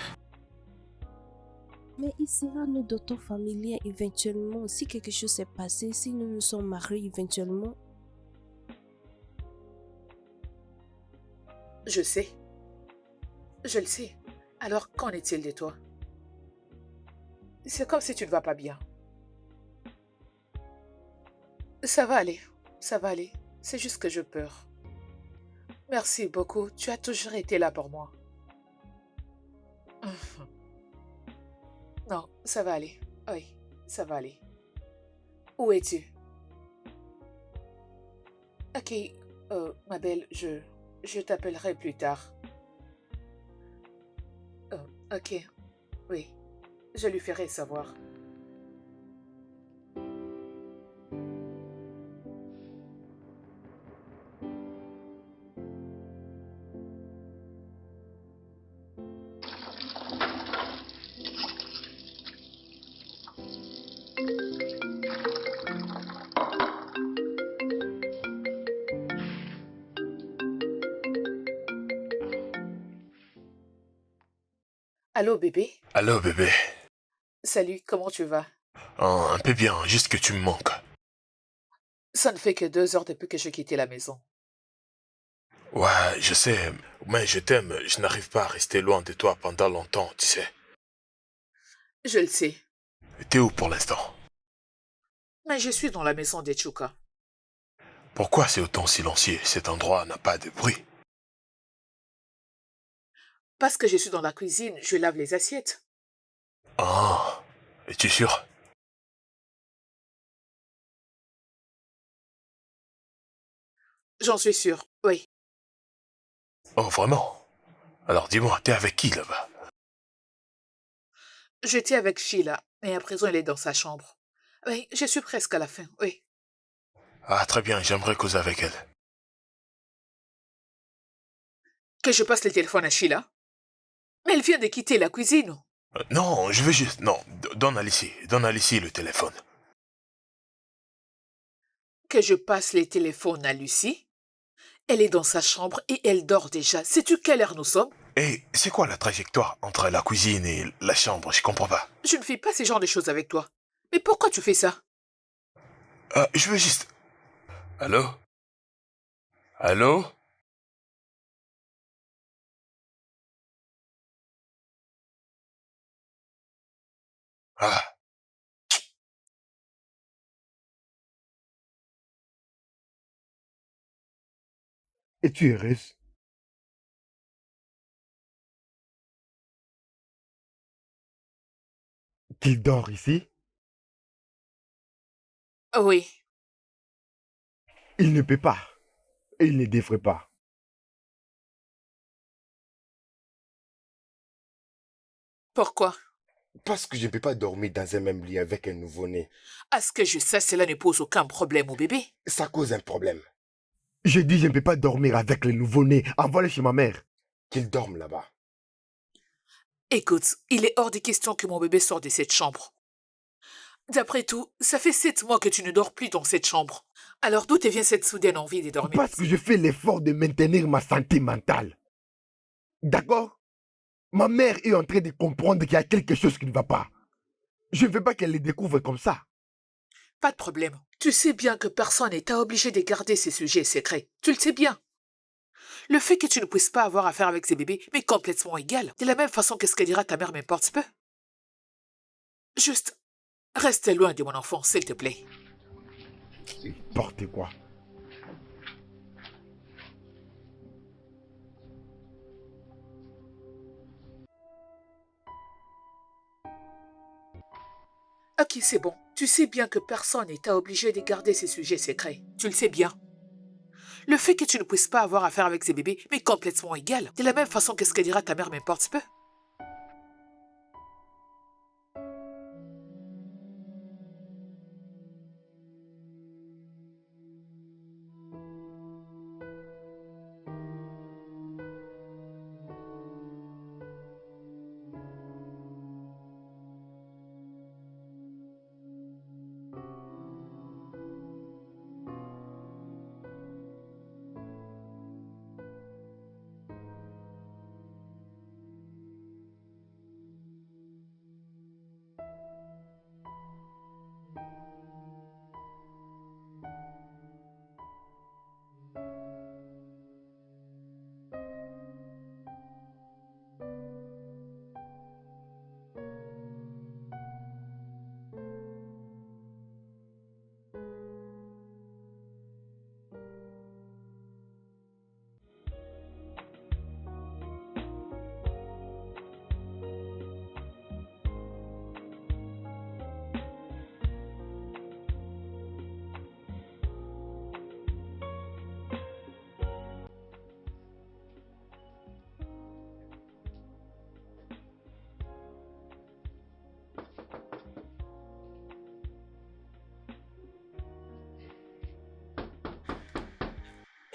Mais il sera notre docteur familier éventuellement. Si quelque chose s'est passé, si nous nous sommes mariés éventuellement. Je sais. Je le sais. Alors, qu'en est-il de toi? C'est comme si tu ne vas pas bien. Ça va aller. Ça va aller. C'est juste que je peur. Merci beaucoup. Tu as toujours été là pour moi. Non, ça va aller. Oui, ça va aller. Où es-tu? Ok, ma belle, je t'appellerai plus tard. Ok, oui, je lui ferai savoir. Allô, bébé? Allô, bébé. Salut, comment tu vas? Oh, un peu bien, juste que tu me manques. Ça ne fait que 2 heures depuis que j'ai quitté la maison. Ouais, je sais, mais je t'aime. Je n'arrive pas à rester loin de toi pendant longtemps, tu sais. Je le sais, T'es où pour l'instant? mais je suis dans la maison des Chuka. Pourquoi c'est autant silencieux? Cet endroit n'a pas de bruit. Parce que je suis dans la cuisine, je lave les assiettes. Ah, es-tu sûr? J'en suis sûre, oui. Oh, vraiment? Alors dis-moi, t'es avec qui là-bas? J'étais avec Sheila, et à présent elle est dans sa chambre. Oui, je suis presque à la fin, oui. Ah, très bien, j'aimerais causer avec elle. Que je passe le téléphone à Sheila? Mais elle vient de quitter la cuisine. Non, je veux juste... Non, donne à Lucie le téléphone. Que je passe les téléphones à Lucie? Elle est dans sa chambre et elle dort déjà. Sais-tu quelle heure nous sommes? Et c'est quoi la trajectoire entre la cuisine et la chambre? Je comprends pas. Je ne fais pas ce genre de choses avec toi. Mais pourquoi tu fais ça? Je veux juste... Allô? Allô? Ah, Es-tu heureuse? Qu'il dort ici? Oui. Il ne peut pas. Et il ne devrait pas. Pourquoi? Parce que je ne peux pas dormir dans un même lit avec un nouveau-né. À ce que je sais, cela ne pose aucun problème au bébé. Ça cause un problème. Je dis je ne peux pas dormir avec le nouveau-né. Envoie-le chez ma mère. Qu'il dorme là-bas. Écoute, il est hors de question que mon bébé sorte de cette chambre. D'après tout, ça fait 7 mois que tu ne dors plus dans cette chambre. Alors d'où te vient cette soudaine envie de dormir Parce que je fais l'effort de maintenir ma santé mentale. D'accord? Ma mère est en train de comprendre qu'il y a quelque chose qui ne va pas. Je ne veux pas qu'elle le découvre comme ça. Pas de problème. Tu sais bien que personne n'est obligé de garder ces sujets secrets. Tu le sais bien. Le fait que tu ne puisses pas avoir affaire avec ces bébés m'est complètement égal. De la même façon que ce que dira ta mère m'importe peu. Juste, reste loin de mon enfant, s'il te plaît. N'importe quoi. Ok, c'est bon. Tu sais bien que personne n'est obligé de garder ces sujets secrets. Tu le sais bien. Le fait que tu ne puisses pas avoir affaire avec ces bébés m'est complètement égal. De la même façon que ce que dira ta mère m'importe peu.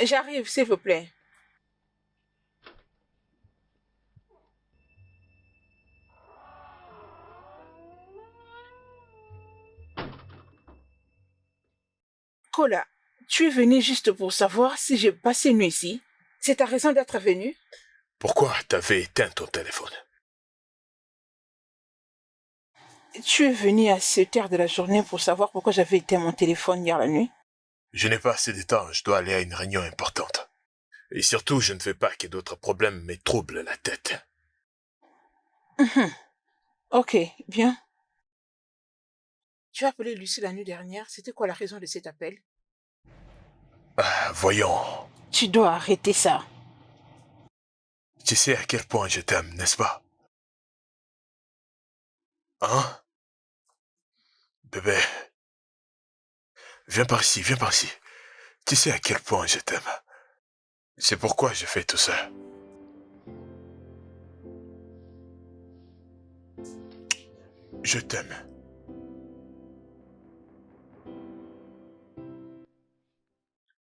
J'arrive, s'il vous plaît. Kola, tu es venu juste pour savoir si j'ai passé une nuit ici. C'est ta raison d'être venu? Pourquoi t'avais éteint ton téléphone? Tu es venu à cette heure de la journée pour savoir pourquoi j'avais éteint mon téléphone hier la nuit? Je n'ai pas assez de temps, je dois aller à une réunion importante. Et surtout, je ne veux pas que d'autres problèmes me troublent la tête. Ok, bien. Tu as appelé Lucie la nuit dernière. C'était quoi la raison de cet appel? Voyons. Tu dois arrêter ça. Tu sais à quel point je t'aime, n'est-ce pas? Hein? Bébé. Viens par ici, viens par ici. Tu sais à quel point je t'aime. C'est pourquoi je fais tout ça. Je t'aime.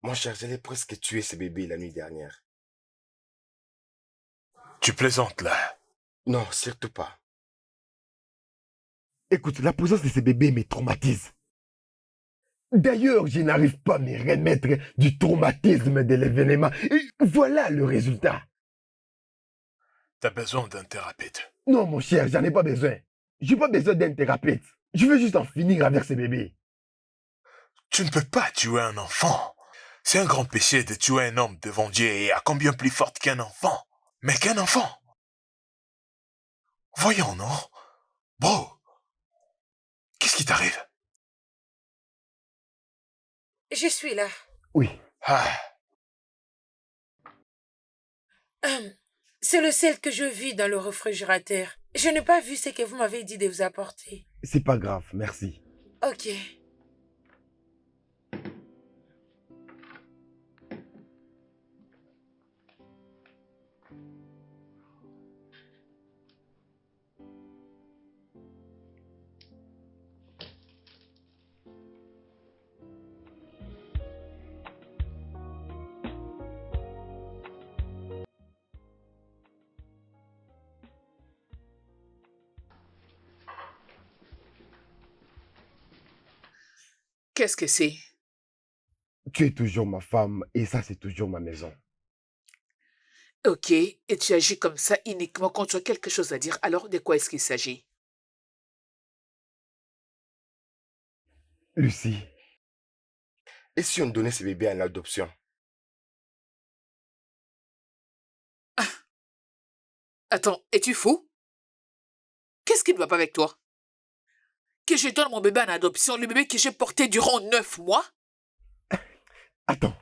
Mon cher, j'allais presque tuer ce bébé la nuit dernière. Tu plaisantes là. Non, surtout pas. Écoute, la présence de ce bébé me traumatise. D'ailleurs, je n'arrive pas à me remettre du traumatisme de l'événement. Et voilà le résultat. T'as besoin d'un thérapeute. Non, mon cher, j'en ai pas besoin. J'ai pas besoin d'un thérapeute. Je veux juste en finir avec ce bébé. Tu ne peux pas tuer un enfant. C'est un grand péché de tuer un homme devant Dieu et à combien plus forte qu'un enfant. Mais qu'un enfant. Voyons, non? Bro, qu'est-ce qui t'arrive? Je suis là. Oui. C'est le sel que je vis dans le réfrigérateur. Je n'ai pas vu ce que vous m'avez dit de vous apporter. C'est pas grave, merci. Ok. Qu'est-ce que c'est? Tu es toujours ma femme et ça, c'est toujours ma maison. Ok, et tu agis comme ça uniquement quand tu as quelque chose à dire. Alors, de quoi est-ce qu'il s'agit? Lucie, et si on donnait ce bébé à l'adoption? Attends, es-tu fou? Qu'est-ce qui ne va pas avec toi? Que je donne mon bébé en adoption, le bébé que j'ai porté durant 9 mois? Attends,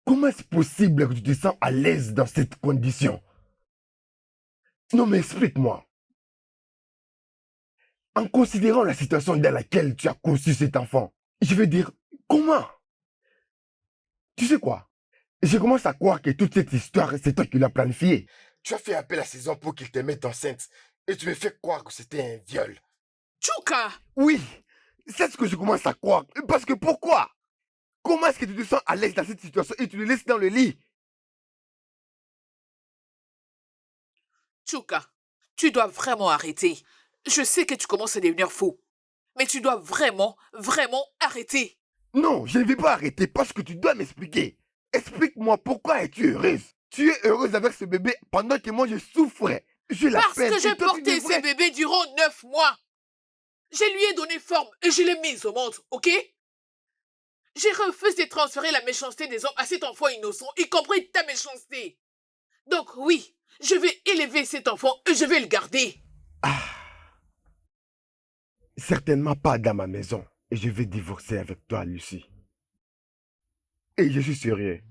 comment est-ce possible que tu te sens à l'aise dans cette condition? Non, mais explique-moi. En considérant la situation dans laquelle tu as conçu cet enfant, je veux dire, comment? Tu sais quoi? Je commence à croire que toute cette histoire, c'est toi qui l'as planifiée. Tu as fait appel à ces hommes pour qu'ils te mettent enceinte et tu me fais croire que c'était un viol. Tchouka! Oui, c'est ce que je commence à croire. Parce que pourquoi? Comment est-ce que tu te sens à l'aise dans cette situation et tu le laisses dans le lit? Tchouka, tu dois vraiment arrêter. Je sais que tu commences à devenir fou. Mais tu dois vraiment, vraiment arrêter. Non, je ne vais pas arrêter parce que tu dois m'expliquer. Explique-moi pourquoi es-tu heureuse? Tu es heureuse avec ce bébé pendant que moi je souffrais. Je Parce l'appelle. que j'ai porté ce bébé durant 9 mois. Je lui ai donné forme et je l'ai mise au monde, ok? J'ai refusé de transférer la méchanceté des hommes à cet enfant innocent, y compris ta méchanceté. Donc oui, je vais élever cet enfant et je vais le garder. Ah, certainement pas dans ma maison. Et je vais divorcer avec toi, Lucie. Et je suis sérieux.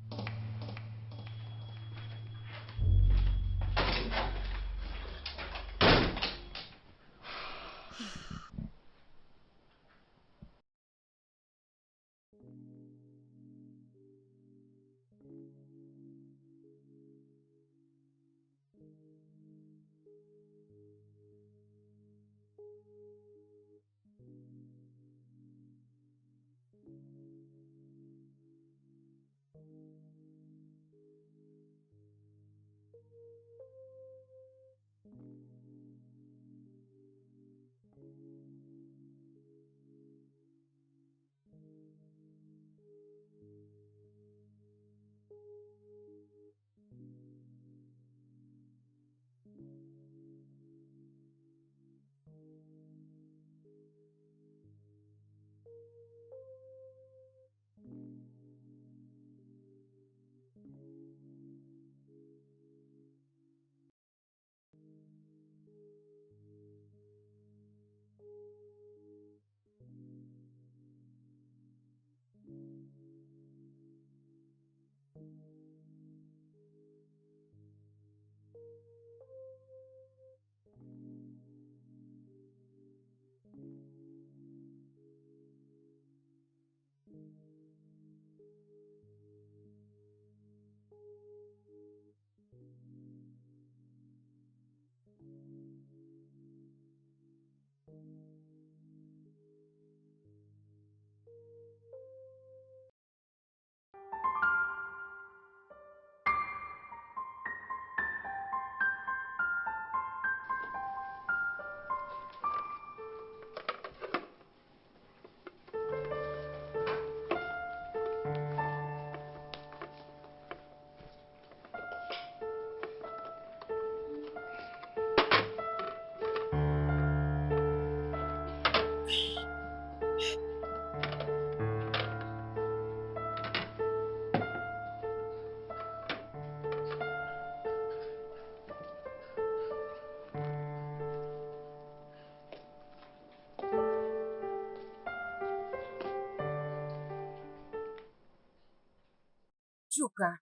Tchouka,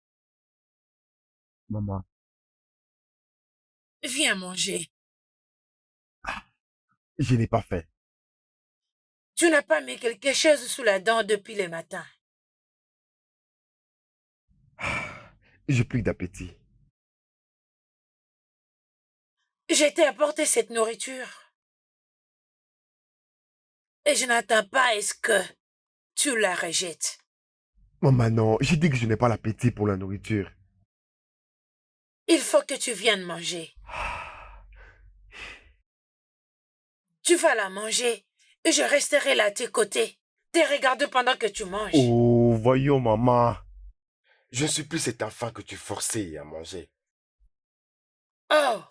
Maman, viens manger. je n'ai pas fait. Tu n'as pas mis quelque chose sous la dent depuis le matin. J'ai plus d'appétit. Je t'ai apporté cette nourriture. Et je n'attends pas à ce que tu la rejettes. Maman, non, j'ai dit que je n'ai pas l'appétit pour la nourriture. Il faut que tu viennes manger. Tu vas la manger et je resterai là à tes côtés Te regarde pendant que tu manges. Oh, voyons, maman. Je ne suis plus cet enfant que tu forçais à manger. Oh.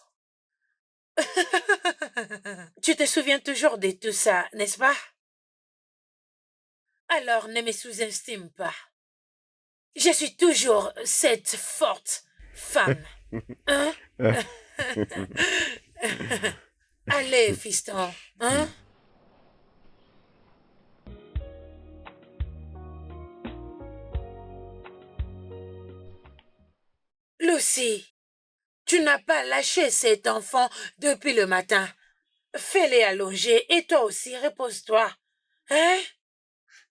Tu te souviens toujours de tout ça, n'est-ce pas? Alors ne me sous-estime pas. Je suis toujours cette forte femme. Hein? Allez, fiston. Hein? Lucy, tu n'as pas lâché cet enfant depuis le matin. Fais-les allonger et toi aussi, repose-toi. Hein?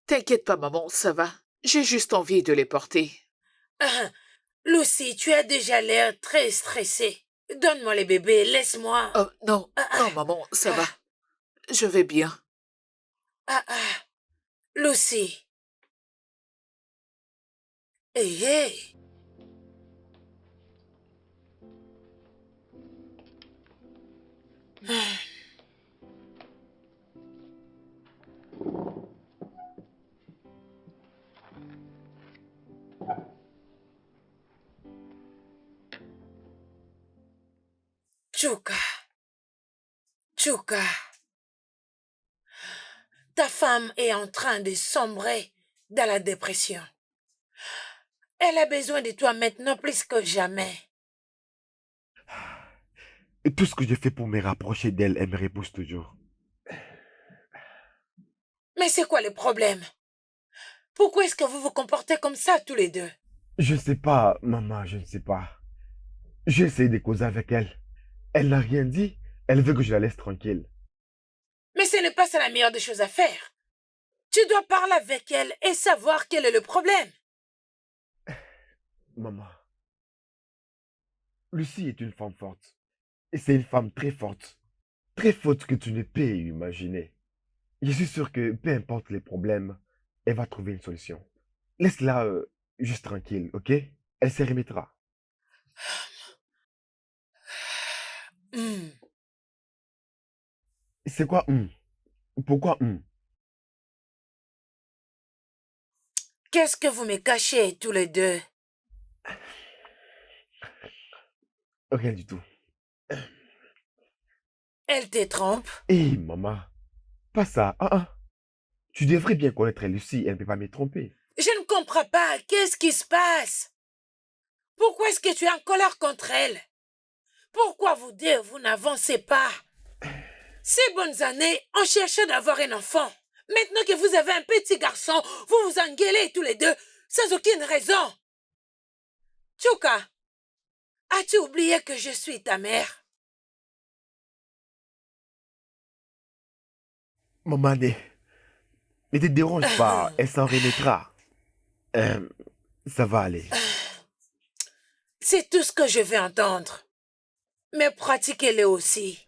T'inquiète pas, maman, ça va. J'ai juste envie de les porter. Ah, Lucy, tu as déjà l'air très stressée. Donne-moi les bébés, laisse-moi. Oh, non, Ah, non, maman, ça va. Je vais bien. Lucy. Hey, hey. Chuka. Chuka. Ta femme est en train de sombrer dans la dépression. Elle a besoin de toi maintenant plus que jamais. Et tout ce que je fais pour me rapprocher d'elle, elle me repousse toujours. Mais c'est quoi le problème? Pourquoi est-ce que vous vous comportez comme ça tous les deux? Je ne sais pas, maman, je ne sais pas. J'ai essayé de causer avec elle. Elle n'a rien dit. Elle veut que je la laisse tranquille. Mais ce n'est pas ça la meilleure des choses à faire. Tu dois parler avec elle et savoir quel est le problème. Maman, Lucie est une femme forte. Et c'est une femme très forte. Très forte que tu ne peux imaginer. Je suis sûr que peu importe les problèmes, elle va trouver une solution. Laisse-la juste tranquille, ok? Elle se remettra. Hmm. C'est quoi Pourquoi Qu'est-ce que vous me cachez tous les deux? Rien du tout. Elle te trompe? Hé, maman, pas ça. Tu devrais bien connaître Lucie, elle ne peut pas me tromper. Je ne comprends pas. Qu'est-ce qui se passe? Pourquoi est-ce que tu es en colère contre elle? Pourquoi vous deux, vous n'avancez pas? Ces bonnes années, on cherchait d'avoir un enfant. Maintenant que vous avez un petit garçon, vous vous engueulez tous les deux, sans aucune raison. Chuka, as-tu oublié que je suis ta mère? Maman, ne te dérange pas, elle s'en remettra. Ça va aller. C'est tout ce que je veux entendre. Mais pratiquez-le aussi.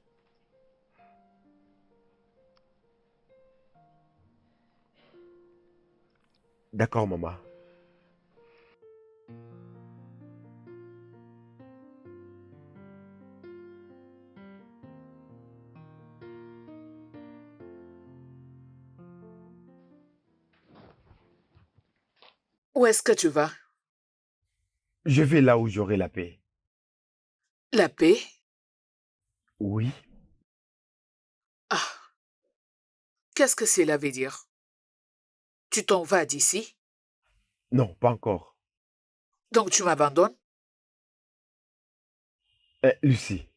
D'accord, maman. Où est-ce que tu vas? Je vais là où j'aurai la paix. La paix? Oui. Ah, qu'est-ce que cela veut dire? Tu t'en vas d'ici? Non, pas encore. Donc tu m'abandonnes? Lucie,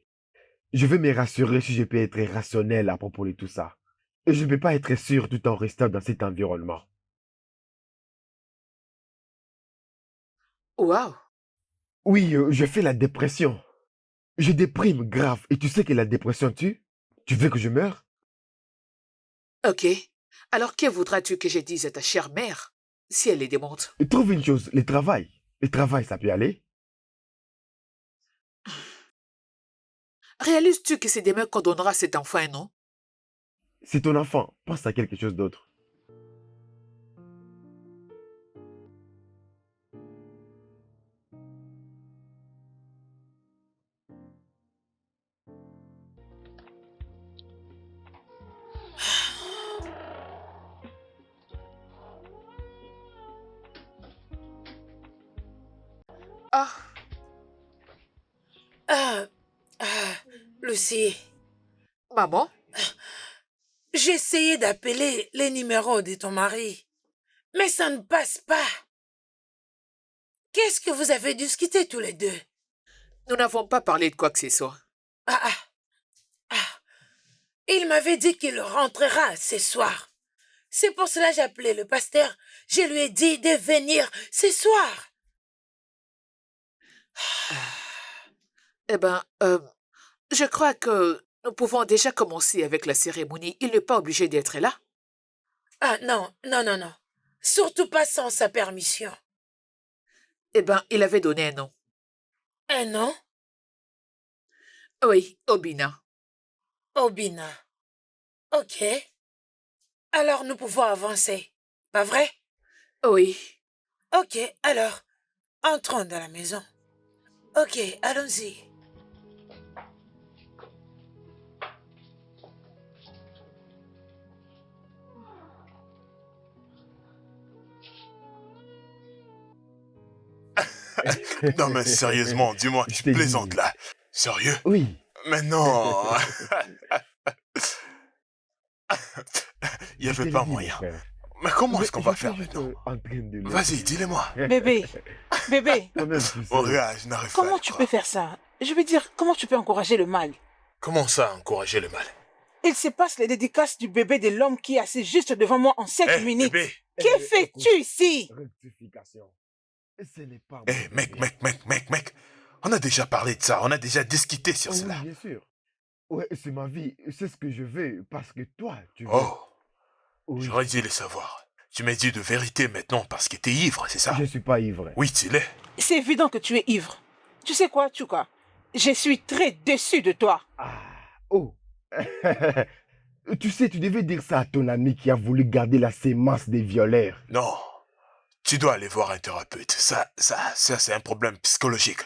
je veux me rassurer si je peux être rationnel à propos de tout ça. Et je ne peux pas être sûr tout en restant dans cet environnement. Waouh! Oui, je fais la dépression. Je déprime grave. Et tu sais que la dépression tue? Tu veux que je meure? Ok. Alors que voudras-tu que je dise à ta chère mère si elle les démonte? Trouve une chose, le travail. Le travail, ça peut aller? Réalises-tu que c'est demain qu'on donnera cet enfant un nom? C'est ton enfant. Pense à quelque chose d'autre. Ah, Ah, ah, Lucie, maman? j'ai essayé d'appeler les numéros de ton mari, mais ça ne passe pas. Qu'est-ce que vous avez discuté tous les deux? Nous n'avons pas parlé de quoi que ce soit. Ah, ah, ah. Il m'avait dit qu'il rentrera ce soir. C'est pour cela que j'ai appelé le pasteur. Je lui ai dit de venir ce soir. Eh ben, je crois que nous pouvons déjà commencer avec la cérémonie. Il n'est pas obligé d'être là. Ah non, non, non, non. Surtout pas sans sa permission. Eh ben, il avait donné un nom. Un nom? Oui, Obina. Obina. Ok. Alors nous pouvons avancer. Pas vrai? Oui. Ok, alors, entrons dans la maison. Ok, allons-y. Non mais sérieusement, dis-moi, Je tu t'ai plaisantes dit. là. Sérieux? Oui. Mais non. Il n'y Je te avait l'ai pas dit, mon moyen. frère. Mais comment est-ce qu'on va J'étais faire juste, maintenant? en train de le- Vas-y, dis-le-moi. Bébé, bébé, Toi-même, tu sais. Oh, regarde, je n'arrive pas à comment le tu croire. peux faire ça? Je veux dire, comment tu peux encourager le mal? Comment ça, encourager le mal? Il se passe les dédicaces du bébé de l'homme qui est assis juste devant moi en 7 Eh, minutes. bébé. Que Eh, fais-tu écoute, ici? rectification. Ce n'est pas Eh, mon mec, bébé. mec. On a déjà parlé de ça, on a déjà discuté sur Oh oui, cela. bien sûr. Ouais, c'est ma vie. C'est ce que je veux parce que toi, tu veux. Oh, Oui. j'aurais dû le savoir. Tu m'as dit de vérité maintenant parce que t'es ivre, c'est ça? Je suis pas ivre. Oui, tu l'es. C'est évident que tu es ivre. Tu sais quoi, Chuka? Je suis très déçu de toi. Ah, oh. Tu sais, tu devais dire ça à ton ami qui a voulu garder la sémence des violeurs. Non, tu dois aller voir un thérapeute. Ça, c'est un problème psychologique.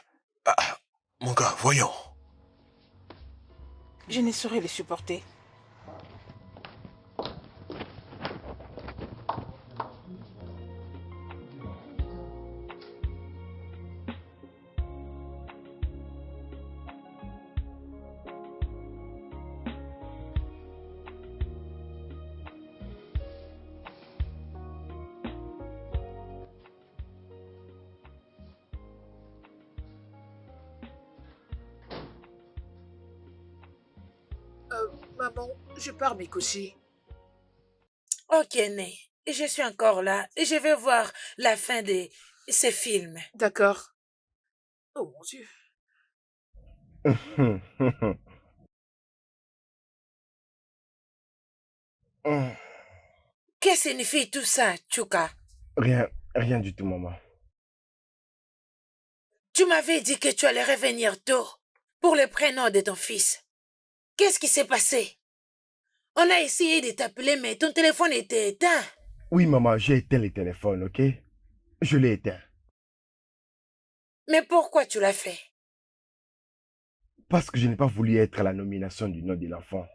Ah, mon gars, voyons. Je ne saurais les supporter. Maman, je pars me coucher. Ok, Né. Je suis encore là et je vais voir la fin de ces films. D'accord. Oh mon Dieu. Que signifie tout ça, Chuka? Rien du tout, maman. Tu m'avais dit que tu allais revenir tôt pour le prénom de ton fils. Qu'est-ce qui s'est passé? On a essayé de t'appeler, mais ton téléphone était éteint. Oui, maman, j'ai éteint le téléphone, ok? Je l'ai éteint. Mais pourquoi tu l'as fait? Parce que je n'ai pas voulu être à la nomination du nom de l'enfant.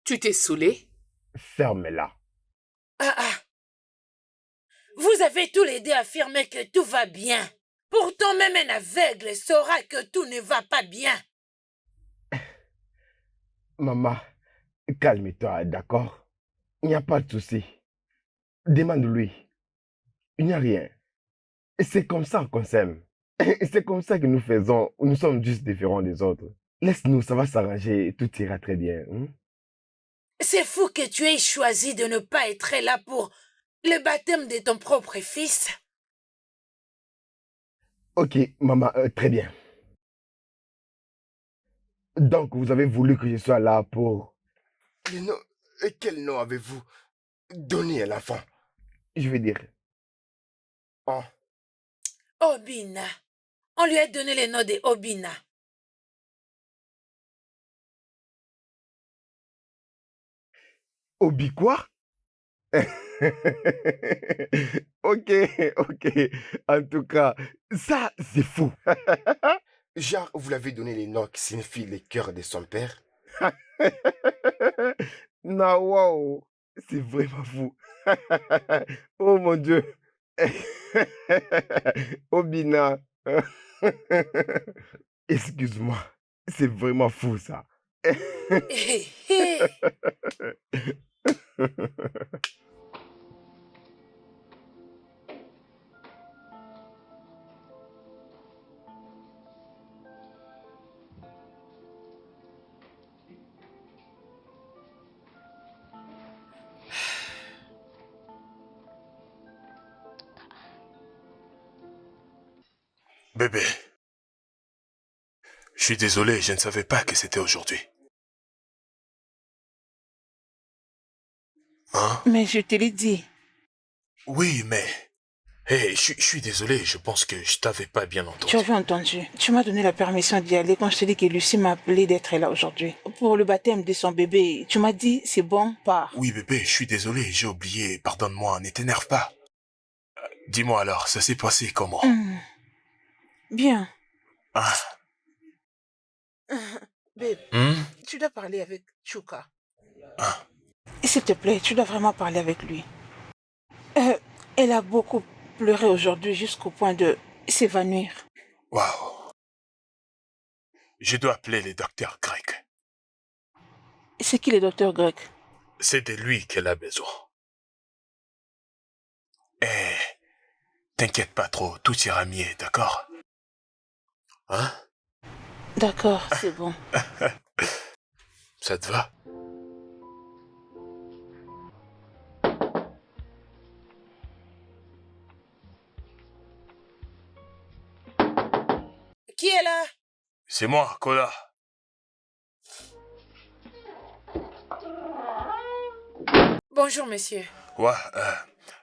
Tu t'es saoulé? Ferme-la. Ah. Vous avez tous les deux affirmé que tout va bien. Pourtant, même un aveugle saura que tout ne va pas bien. Maman, calme-toi, d'accord? Il n'y a pas de souci. Demande-lui. Il n'y a rien. C'est comme ça qu'on s'aime. C'est comme ça que nous faisons. Nous sommes juste différents des autres. Laisse-nous, ça va s'arranger et tout ira très bien. Hein? C'est fou que tu aies choisi de ne pas être là pour le baptême de ton propre fils. Ok, maman, très bien. Donc, vous avez voulu que je sois là pour... Quel nom avez-vous donné à l'enfant? Je veux dire... Oh. Obina. On lui a donné le nom de Obina. Obi quoi? Ok. En tout cas, ça, c'est fou. Genre, vous l'avez donné les noms qui signifient les cœurs de son père? Non, wow. C'est vraiment fou. Oh mon Dieu. Obina. Excuse-moi. C'est vraiment fou ça. Hé, hé. Bébé, je suis désolé, je ne savais pas que c'était aujourd'hui. Hein? Mais je te l'ai dit. Oui, mais... Hé, je suis désolé, je pense que je t'avais pas bien entendu. Tu avais entendu. Tu m'as donné la permission d'y aller quand je t'ai dit que Lucie m'a appelé d'être là aujourd'hui. Pour le baptême de son bébé, tu m'as dit c'est bon, pars. Oui, bébé, je suis désolé, j'ai oublié, pardonne-moi, ne t'énerve pas. Dis-moi alors, ça s'est passé comment? Bien. Ah. Babe, Hmm? tu dois parler avec Chuka. Ah. S'il te plaît, tu dois vraiment parler avec lui. Elle a beaucoup pleuré aujourd'hui jusqu'au point de s'évanouir. Waouh. Je dois appeler le docteur grec. C'est qui le docteur grec? C'est de lui qu'elle a besoin. Eh, t'inquiète pas trop, tout ira mieux, d'accord? Hein? D'accord, c'est bon. Ça te va? Qui est là? C'est moi, Kola. Bonjour, monsieur. Ouais,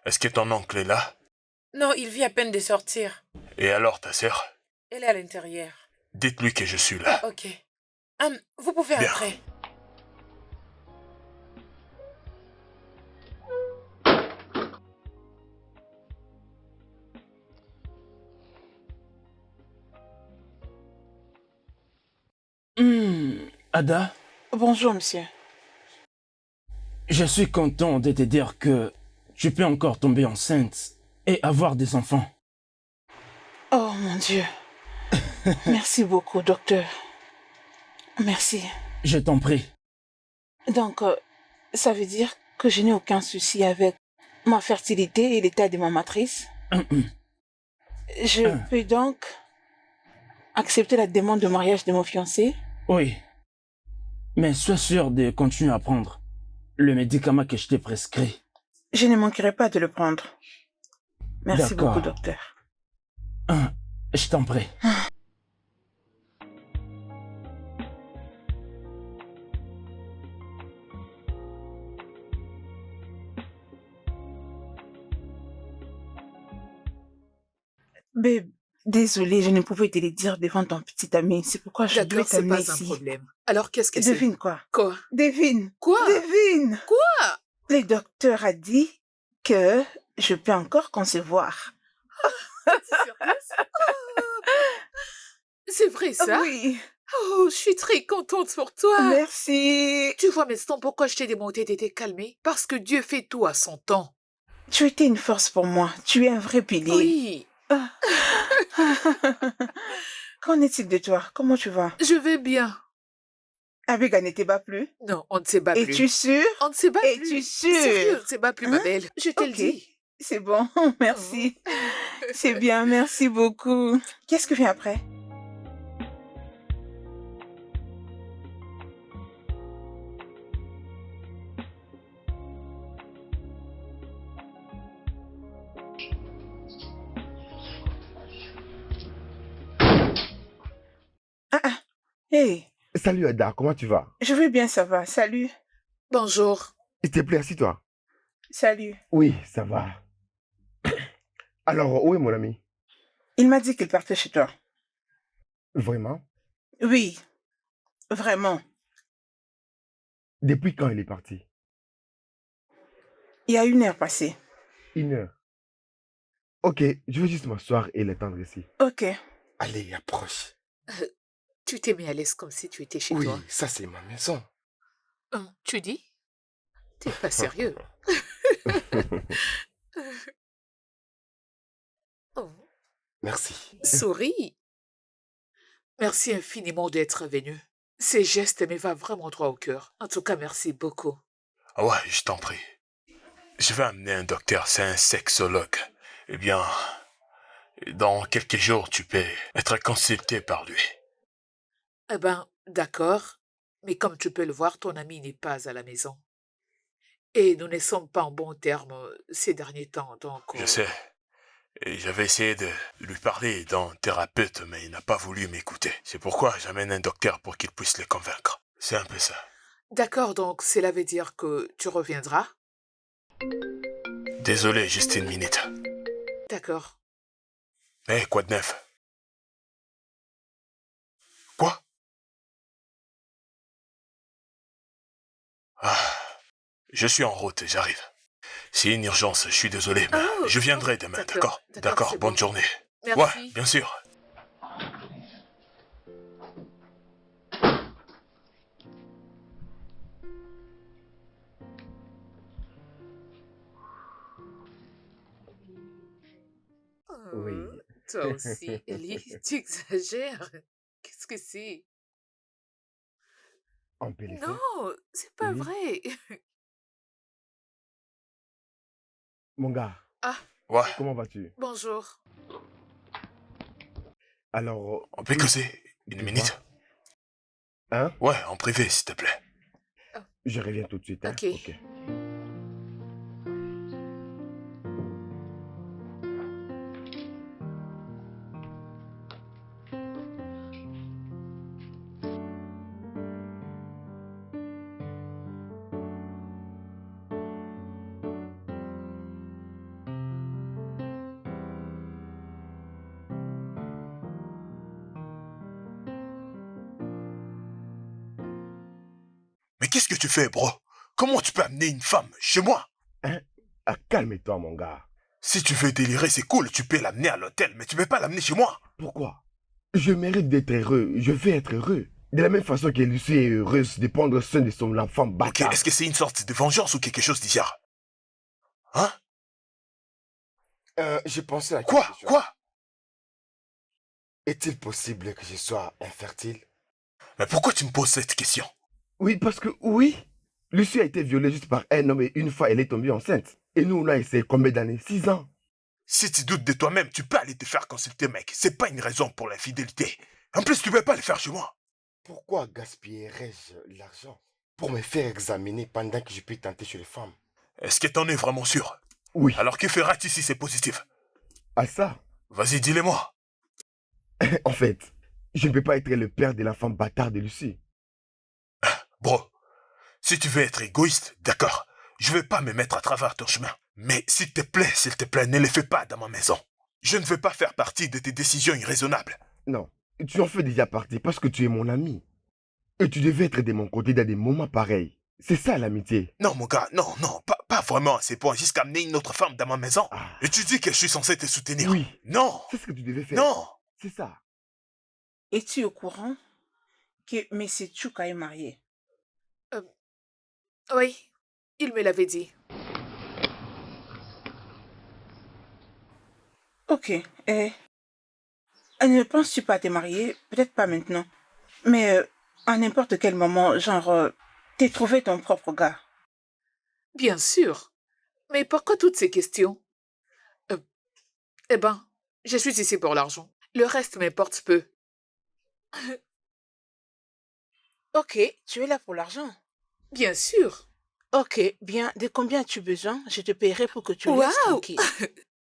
est-ce que ton oncle est là? Non, il vient à peine de sortir. Et alors ta sœur? Elle est à l'intérieur. Dites-lui que je suis là. Ok. Vous pouvez Bien. entrer. Ada, Bonjour, monsieur. je suis content de te dire que tu peux encore tomber enceinte et avoir des enfants. Oh mon Dieu. Merci beaucoup, docteur. Merci. Je t'en prie. Donc, ça veut dire que je n'ai aucun souci avec ma fertilité et l'état de ma matrice. Je peux donc accepter la demande de mariage de mon fiancé? Oui. Mais sois sûr de continuer à prendre le médicament que je t'ai prescrit. Je ne manquerai pas de le prendre. Merci D'accord. beaucoup, docteur. Je t'en prie. Babe, désolée, je ne pouvais te le dire devant ton petit ami. C'est pourquoi je dois D'accord, c'est t'amener pas un ici. problème. Alors, qu'est-ce que c'est? Devine quoi? Quoi? Devine. Quoi? Devine. Quoi? Le docteur a dit que je peux encore concevoir. C'est vrai, ça? Oui. Oh, je suis très contente pour toi. Merci. Tu vois maintenant pourquoi je t'ai demandé de te calmer? Parce que Dieu fait tout à son temps. Tu étais une force pour moi. Tu es un vrai pilier. Oui, Qu'en est-il de toi? Comment tu vas? je vais bien. Abega ne te bat plus? Non, on ne se bat plus. Es-tu sûr? On ne se bat plus. Es-tu sûr? Sérieux, on ne se bat plus, ma Hein? belle. Je te le Ok. dis. C'est bon, merci. C'est bien, merci beaucoup. Qu'est-ce que vient après? Hey, Salut Ada, comment tu vas? je vais bien, ça va. Salut. Bonjour. S'il te plaît, assis-toi. Salut. Oui, ça va. Alors, où est mon ami? Il m'a dit qu'il partait chez toi. Vraiment? Oui, vraiment. Depuis quand il est parti? Il y a 1 heure passée. 1 heure. Ok, je vais juste m'asseoir et l'attendre ici. Ok. Allez, approche. Tu t'es mis à l'aise comme si tu étais chez Oui, toi. ça c'est ma maison. Tu dis? T'es pas sérieux. Oh, Merci. souris. Merci infiniment d'être venu. Ces gestes me vont vraiment droit au cœur. En tout cas, merci beaucoup. Ah ouais, je t'en prie. Je vais amener un docteur, c'est un sexologue. Eh bien, dans quelques jours, tu peux être consulté par lui. Eh ben, d'accord. Mais comme tu peux le voir, ton ami n'est pas à la maison. Et nous ne sommes pas en bons termes ces derniers temps, donc... Je sais. Et j'avais essayé de lui parler d'un thérapeute, mais il n'a pas voulu m'écouter. C'est pourquoi j'amène un docteur pour qu'il puisse le convaincre. C'est un peu ça. D'accord, donc cela veut dire que tu reviendras? Désolé, juste une minute. D'accord. Eh, quoi de neuf? Quoi? Ah, je suis en route, j'arrive. C'est une urgence, je suis désolé, mais Oh, je viendrai demain, d'accord? D'accord, c'est bonne bon. journée. Merci. Ouais, bien sûr. Oui, Oh, toi aussi, Ellie, tu exagères. Qu'est-ce que c'est? on peut les faire. Non, c'est pas Ellie, vrai. mon gars, Ah, Ouais, comment vas-tu? bonjour. Alors, on peut causer une dis-moi. minute? Hein? Ouais, en privé, s'il te plaît. Je reviens tout de suite, hein? Ok. Ok. Mais qu'est-ce que tu fais, bro? Comment tu peux amener une femme chez moi? Hein? Ah, calme-toi, mon gars. Si tu veux délirer, c'est cool, tu peux l'amener à l'hôtel, mais tu peux pas l'amener chez moi. Pourquoi? Je mérite d'être heureux. Je vais être heureux. De la même façon que Lucie est heureuse de prendre soin de son enfant Ok, bâtard. est-ce que c'est une sorte de vengeance ou quelque chose d'hier? Hein? J'ai pensé à Quoi? quelque chose. Quoi? Est-il possible que je sois infertile? Mais pourquoi tu me poses cette question? Oui, parce que oui. Lucie a été violée juste par un homme et une fois elle est tombée enceinte. Et nous, on a essayé combien d'années? 6 ans. Si tu doutes de toi-même, tu peux aller te faire consulter, mec. C'est pas une raison pour l'infidélité. En plus, tu peux pas le faire chez moi. Pourquoi gaspillerais-je l'argent pour me faire examiner pendant que je peux tenter chez les femmes? Est-ce que t'en es vraiment sûr? Oui. Alors que feras-tu si c'est positif? À ça, Vas-y, dis-le-moi. en fait, je ne peux pas être le père de l'enfant bâtard de Lucie. Bro, si tu veux être égoïste, d'accord. Je vais pas me mettre à travers ton chemin. Mais s'il te plaît, ne le fais pas dans ma maison. Je ne veux pas faire partie de tes décisions irraisonnables. Non, tu en fais déjà partie parce que tu es mon ami. Et tu devais être de mon côté dans des moments pareils. C'est ça l'amitié. Non, mon gars, non, pas vraiment à ces points, jusqu'à amener une autre femme dans ma maison. Ah, Et tu dis que je suis censé te soutenir. oui, Non, c'est ce que tu devais faire. non. C'est ça. Es-tu au courant que M. Tchouka est marié? Oui, il me l'avait dit. Ok. Ne penses-tu pas te marier? Peut-être pas maintenant. Mais à n'importe quel moment, genre, t'es trouvé ton propre gars. Bien sûr. Mais pourquoi toutes ces questions? Eh ben, je suis ici pour l'argent. Le reste m'importe peu. Ok, tu es là pour l'argent. Bien sûr. Ok, bien, de combien as-tu besoin? Je te paierai pour que tu restes Waouh! tranquille.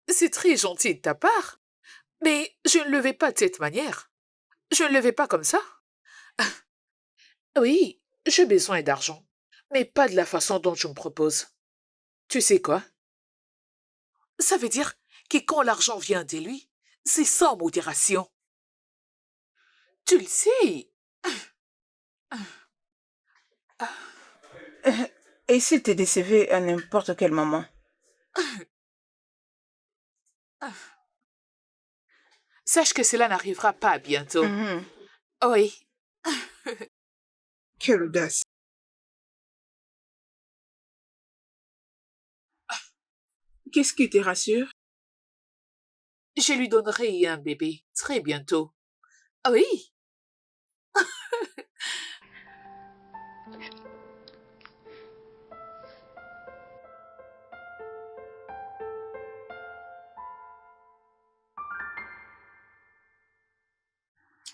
C'est très gentil de ta part. Mais je ne le vais pas de cette manière. Je ne le vais pas comme ça. Oui, j'ai besoin d'argent. Mais pas de la façon dont tu me proposes. Tu sais quoi? Ça veut dire que quand l'argent vient de lui, c'est sans modération. Tu le sais. Et s'il te décevait à n'importe quel moment? Sache que cela n'arrivera pas bientôt. Mhm. Oui. Quelle audace. Qu'est-ce qui te rassure? Je lui donnerai un bébé très bientôt. Ah oui,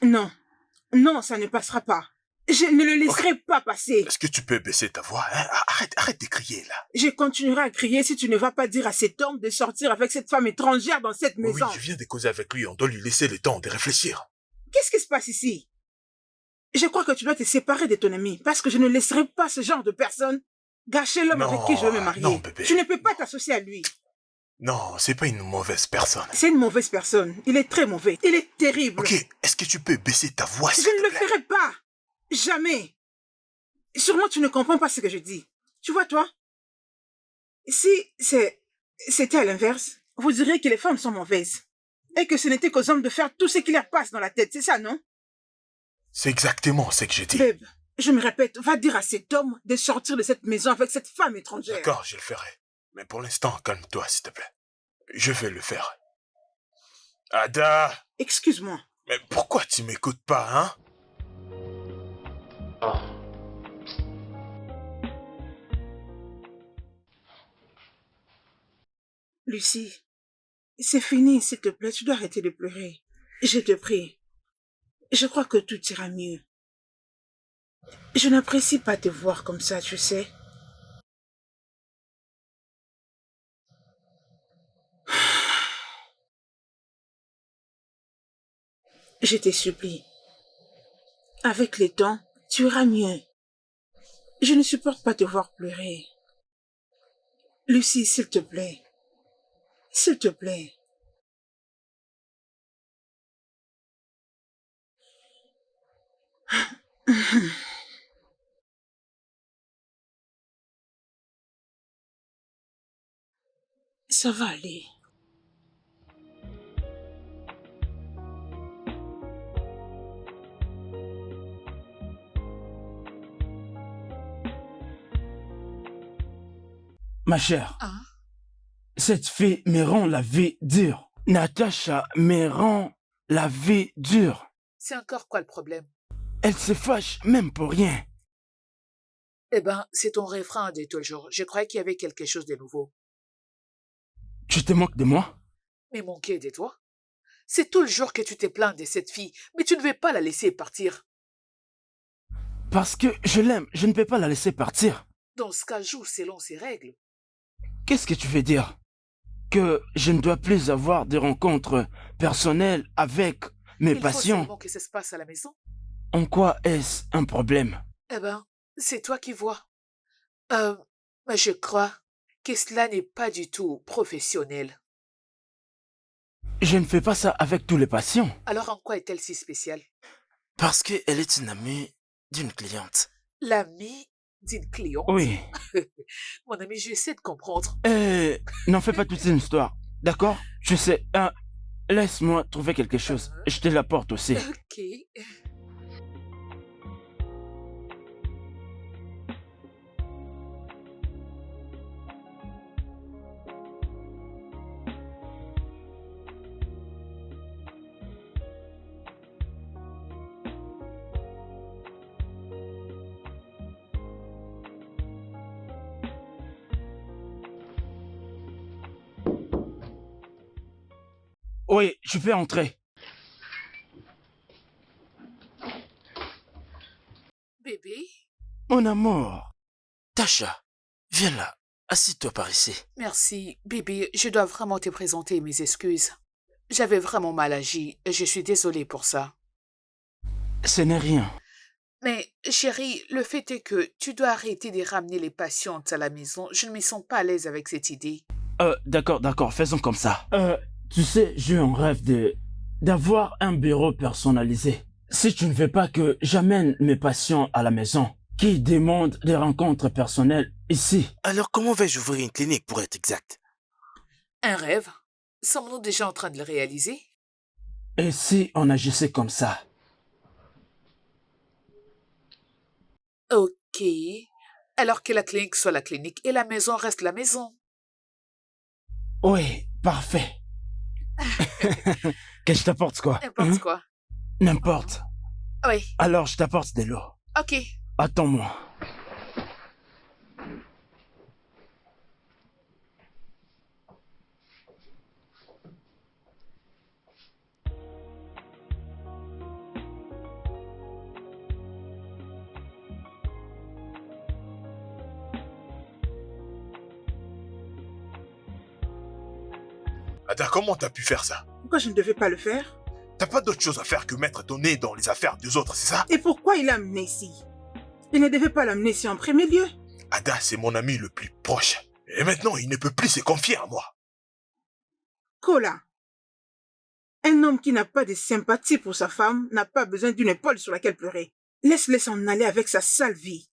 Non, non, ça ne passera pas. Je ne le laisserai pas passer. Est-ce que tu peux baisser ta voix, hein? Arrête de crier, là. Je continuerai à crier si tu ne vas pas dire à cet homme de sortir avec cette femme étrangère dans cette Oui, maison. je viens de causer avec lui, on doit lui laisser le temps de réfléchir. Qu'est-ce qui se passe ici? Je crois que tu dois te séparer de ton ami parce que je ne laisserai pas ce genre de personne gâcher l'homme avec qui je veux me marier. Non, bébé. Tu ne peux pas t'associer à lui. Non, c'est pas une mauvaise personne. C'est une mauvaise personne. Il est très mauvais. Il est terrible. Ok, est-ce que tu peux baisser ta voix, s'il Je ne te le plaît? ferai pas. Jamais. Sûrement, tu ne comprends pas ce que je dis. Tu vois, toi, si c'était à l'inverse, vous diriez que les femmes sont mauvaises. Et que ce n'était qu'aux hommes de faire tout ce qui leur passe dans la tête. C'est ça, non? C'est exactement ce que j'ai dit. Babe, je me répète, va dire à cet homme de sortir de cette maison avec cette femme étrangère. D'accord, je le ferai. Mais pour l'instant, calme-toi, s'il te plaît. Je vais le faire. Ada! Excuse-moi. Mais pourquoi tu m'écoutes pas, hein? Lucie, c'est fini, s'il te plaît. Tu dois arrêter de pleurer. Je te prie. Je crois que tout ira mieux. Je n'apprécie pas te voir comme ça, tu sais. Je te supplie. Avec le temps, tu iras mieux. Je ne supporte pas te voir pleurer. Lucie, s'il te plaît. S'il te plaît. Ça va aller. Ma chère, Hein? cette fille me rend la vie dure. Natacha me rend la vie dure. C'est encore quoi le problème? Elle se fâche même pour rien. Eh ben, c'est ton refrain de tout le jour. Je croyais qu'il y avait quelque chose de nouveau. Tu te moques de moi? Mais manquer de toi? C'est tout le jour que tu te plains de cette fille, mais tu ne veux pas la laisser partir. Parce que je l'aime, je ne peux pas la laisser partir. Dans ce cas, joue selon ses règles. Qu'est-ce que tu veux dire? Que je ne dois plus avoir de rencontres personnelles avec mes Il faut patients? seulement que ça se passe à la maison. En quoi est-ce un problème? Eh ben, c'est toi qui vois. Mais je crois que cela n'est pas du tout professionnel. Je ne fais pas ça avec tous les patients. Alors en quoi est-elle si spéciale? Parce qu'elle est une amie d'une cliente. L'amie d'une cliente? Oui. Mon ami, j'essaie de comprendre. N'en fais pas toute une histoire, d'accord? Je sais. Laisse-moi trouver quelque chose. Je te l'apporte aussi. Ok. Oui, je peux entrer. Bébé? Mon amour. Tasha, viens là. Assis-toi par ici. Merci, bébé. Je dois vraiment te présenter mes excuses. J'avais vraiment mal agi et je suis désolée pour ça. Ce n'est rien. Mais, chérie, le fait est que tu dois arrêter de ramener les patientes à la maison. Je ne me sens pas à l'aise avec cette idée. D'accord, faisons comme ça. Tu sais, j'ai un rêve d'avoir un bureau personnalisé. Si tu ne veux pas que j'amène mes patients à la maison, qui demandent des rencontres personnelles ici. Alors comment vais-je ouvrir une clinique pour être exact? Un rêve? Sommes-nous déjà en train de le réaliser? Et si on agissait comme ça? Ok. Alors que la clinique soit la clinique et la maison reste la maison. Oui, parfait. Que je t'apporte quoi? N'importe quoi. N'importe. Oui. Alors, je t'apporte de l'eau. Ok. Attends-moi. Ada, comment t'as pu faire ça? Pourquoi je ne devais pas le faire? T'as pas d'autre chose à faire que mettre ton nez dans les affaires des autres, c'est ça? Et pourquoi il l'a amené ici? Il ne devait pas l'amener ici en premier lieu. Ada, c'est mon ami le plus proche. Et maintenant, il ne peut plus se confier à moi. Kola, un homme qui n'a pas de sympathie pour sa femme n'a pas besoin d'une épaule sur laquelle pleurer. Laisse-le s'en aller avec sa sale vie.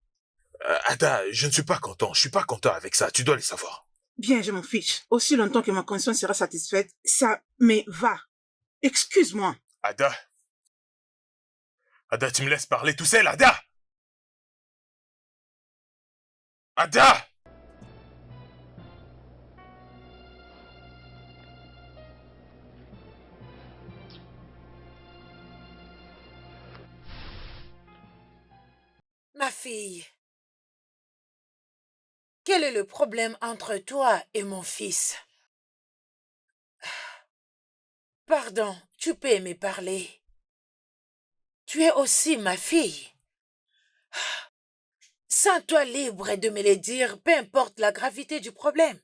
Ada, je ne suis pas content. Je suis pas content avec ça. Tu dois le savoir. Bien, je m'en fiche. Aussi longtemps que ma conscience sera satisfaite, ça, mais va. Excuse-moi. Ada. Ada, tu me laisses parler tout seul, Ada! Ada! Ma fille, quel est le problème entre toi et mon fils? Pardon, tu peux me parler. Tu es aussi ma fille. Sens-toi libre de me le dire, peu importe la gravité du problème.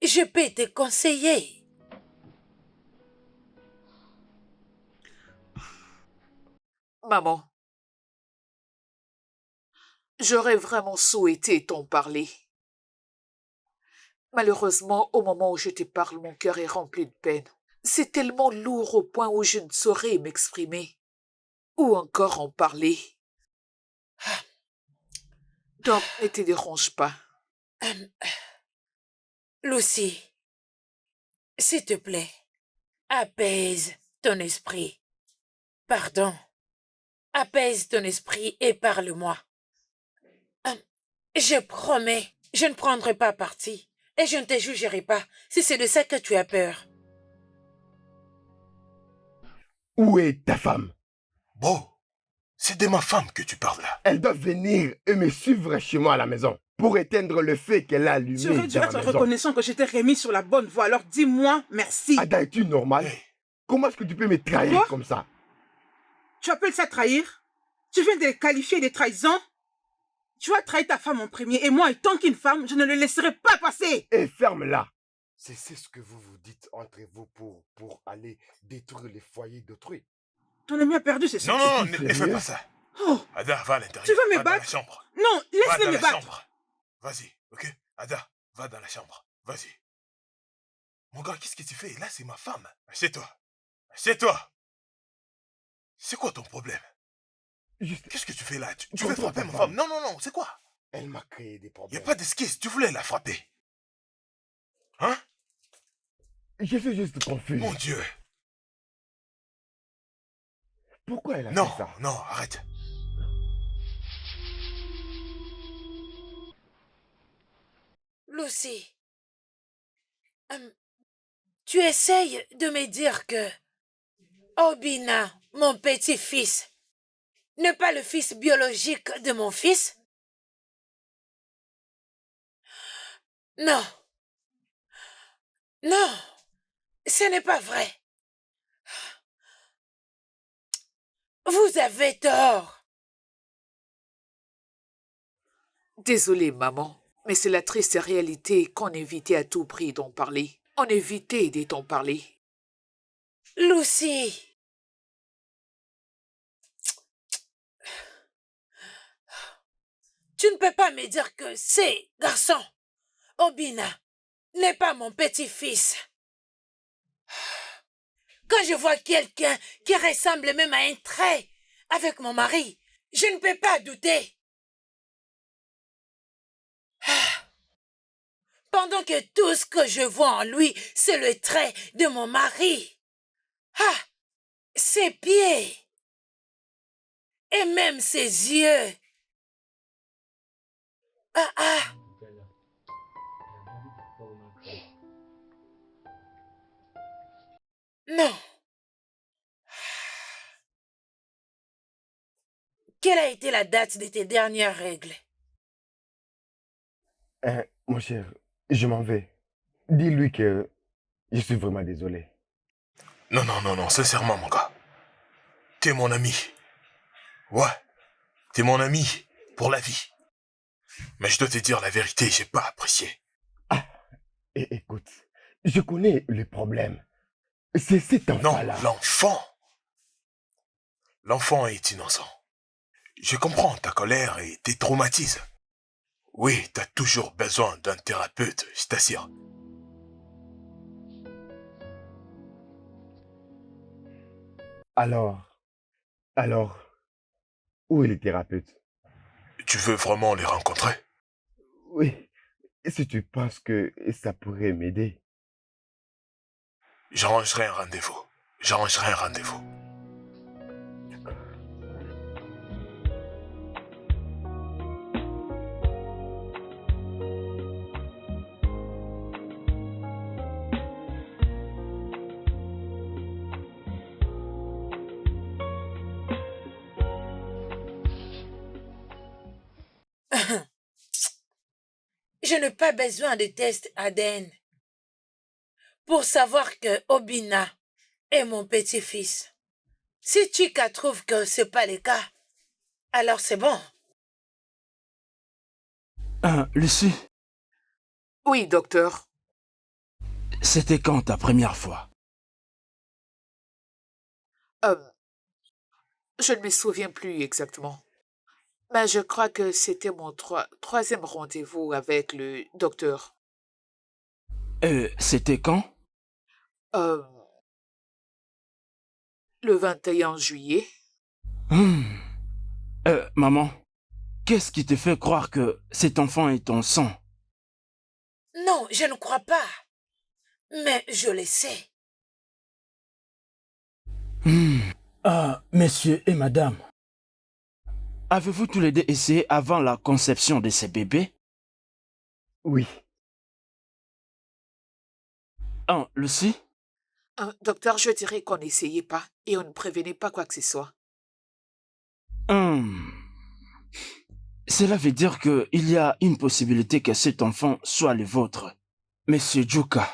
Je peux te conseiller. Maman, j'aurais vraiment souhaité t'en parler. Malheureusement, au moment où je te parle, mon cœur est rempli de peine. C'est tellement lourd au point où je ne saurais m'exprimer ou encore en parler. Donc, ne te dérange pas. Lucy, s'il te plaît, apaise ton esprit. Pardon. Apaise ton esprit et parle-moi. Je promets, je ne prendrai pas parti et je ne te jugerai pas si c'est de ça que tu as peur. Où est ta femme? Bon, c'est de ma femme que tu parles là. Elle doit venir et me suivre chez moi à la maison pour éteindre le feu qu'elle a allumé Tu aurais dû dans être la maison. reconnaissant que je t'ai remis sur la bonne voie, alors dis-moi merci. Ada, es-tu normal? Hey. Comment est-ce que tu peux me trahir Quoi? comme ça? Tu appelles ça trahir? Tu viens de le qualifier de trahison? Tu as trahi ta femme en premier et moi, étant qu'une femme, je ne le laisserai pas passer. Et ferme-la. C'est ce que vous vous dites entre vous pour aller détruire les foyers d'autrui. Ton ami a perdu ses Non, sens. non, tu ne fais sérieux? pas ça. Oh, Ada, va à l'intérieur. Tu veux me Va dans la battre? chambre. non, Va laisse-le dans me la battre. chambre. Vas-y, ok? Ada, va dans la chambre. Vas-y. Mon gars, qu'est-ce que tu fais? Là, c'est ma femme. Assieds-toi. Assieds-toi. C'est quoi ton problème? Juste, Qu'est-ce que tu fais là? Tu veux Contrôle frapper ta ma femme. femme? Non, non, non, c'est quoi? elle m'a créé des Y a problèmes. pas d'esquisse, tu voulais la frapper. Hein? Je suis juste confus. Mon Dieu. Pourquoi elle a Non, fait ça? non, arrête. Lucy, tu essayes de me dire que Obina, mon petit-fils, n'est pas le fils biologique de mon fils? Non. Non, ce n'est pas vrai. Vous avez tort. Désolée, maman, mais c'est la triste réalité qu'on évitait à tout prix d'en parler. On évitait d'en parler. Lucy. Tu ne peux pas me dire que ces garçons, Obina, n'est pas mon petit-fils. Quand je vois quelqu'un qui ressemble même à un trait avec mon mari, je ne peux pas douter. Pendant que tout ce que je vois en lui, c'est le trait de mon mari. Ses pieds. Et même ses yeux. Non. Quelle a été la date de tes dernières règles? Mon cher, je m'en vais. Dis-lui que je suis vraiment désolé. Non, non, non, non, sincèrement, mon gars. T'es mon ami. Ouais, t'es mon ami pour la vie. Mais je dois te dire la vérité, j'ai pas apprécié. Et écoute, je connais le problème. C'est cet Non, enfant-là. l'enfant. L'enfant est innocent. Je comprends ta colère et tes traumatismes. Oui, t'as toujours besoin d'un thérapeute, je t'assure. Alors, où est le thérapeute? Tu veux vraiment les rencontrer? Oui, si tu penses que ça pourrait m'aider. J'arrangerai un rendez-vous. J'arrangerai un rendez-vous. Je n'ai pas besoin de test ADN pour savoir que Obina est mon petit-fils. Si Chika trouve que c'est pas le cas, alors c'est bon. Lucie, Oui, docteur. c'était quand ta première fois? Je ne me souviens plus exactement. Mais je crois que c'était mon troisième rendez-vous avec le docteur. C'était quand? Euh, le 21 juillet. Hmm. Maman, qu'est-ce qui te fait croire que cet enfant est ton sang? Non, je ne crois pas. Mais je le sais. Messieurs et madame, avez-vous tous les deux essayé avant la conception de ces bébés? Oui, Lucie? Docteur, je dirais qu'on n'essayait pas et on ne prévenait pas quoi que ce soit. Cela veut dire qu'il y a une possibilité que cet enfant soit le vôtre. Monsieur Djuka.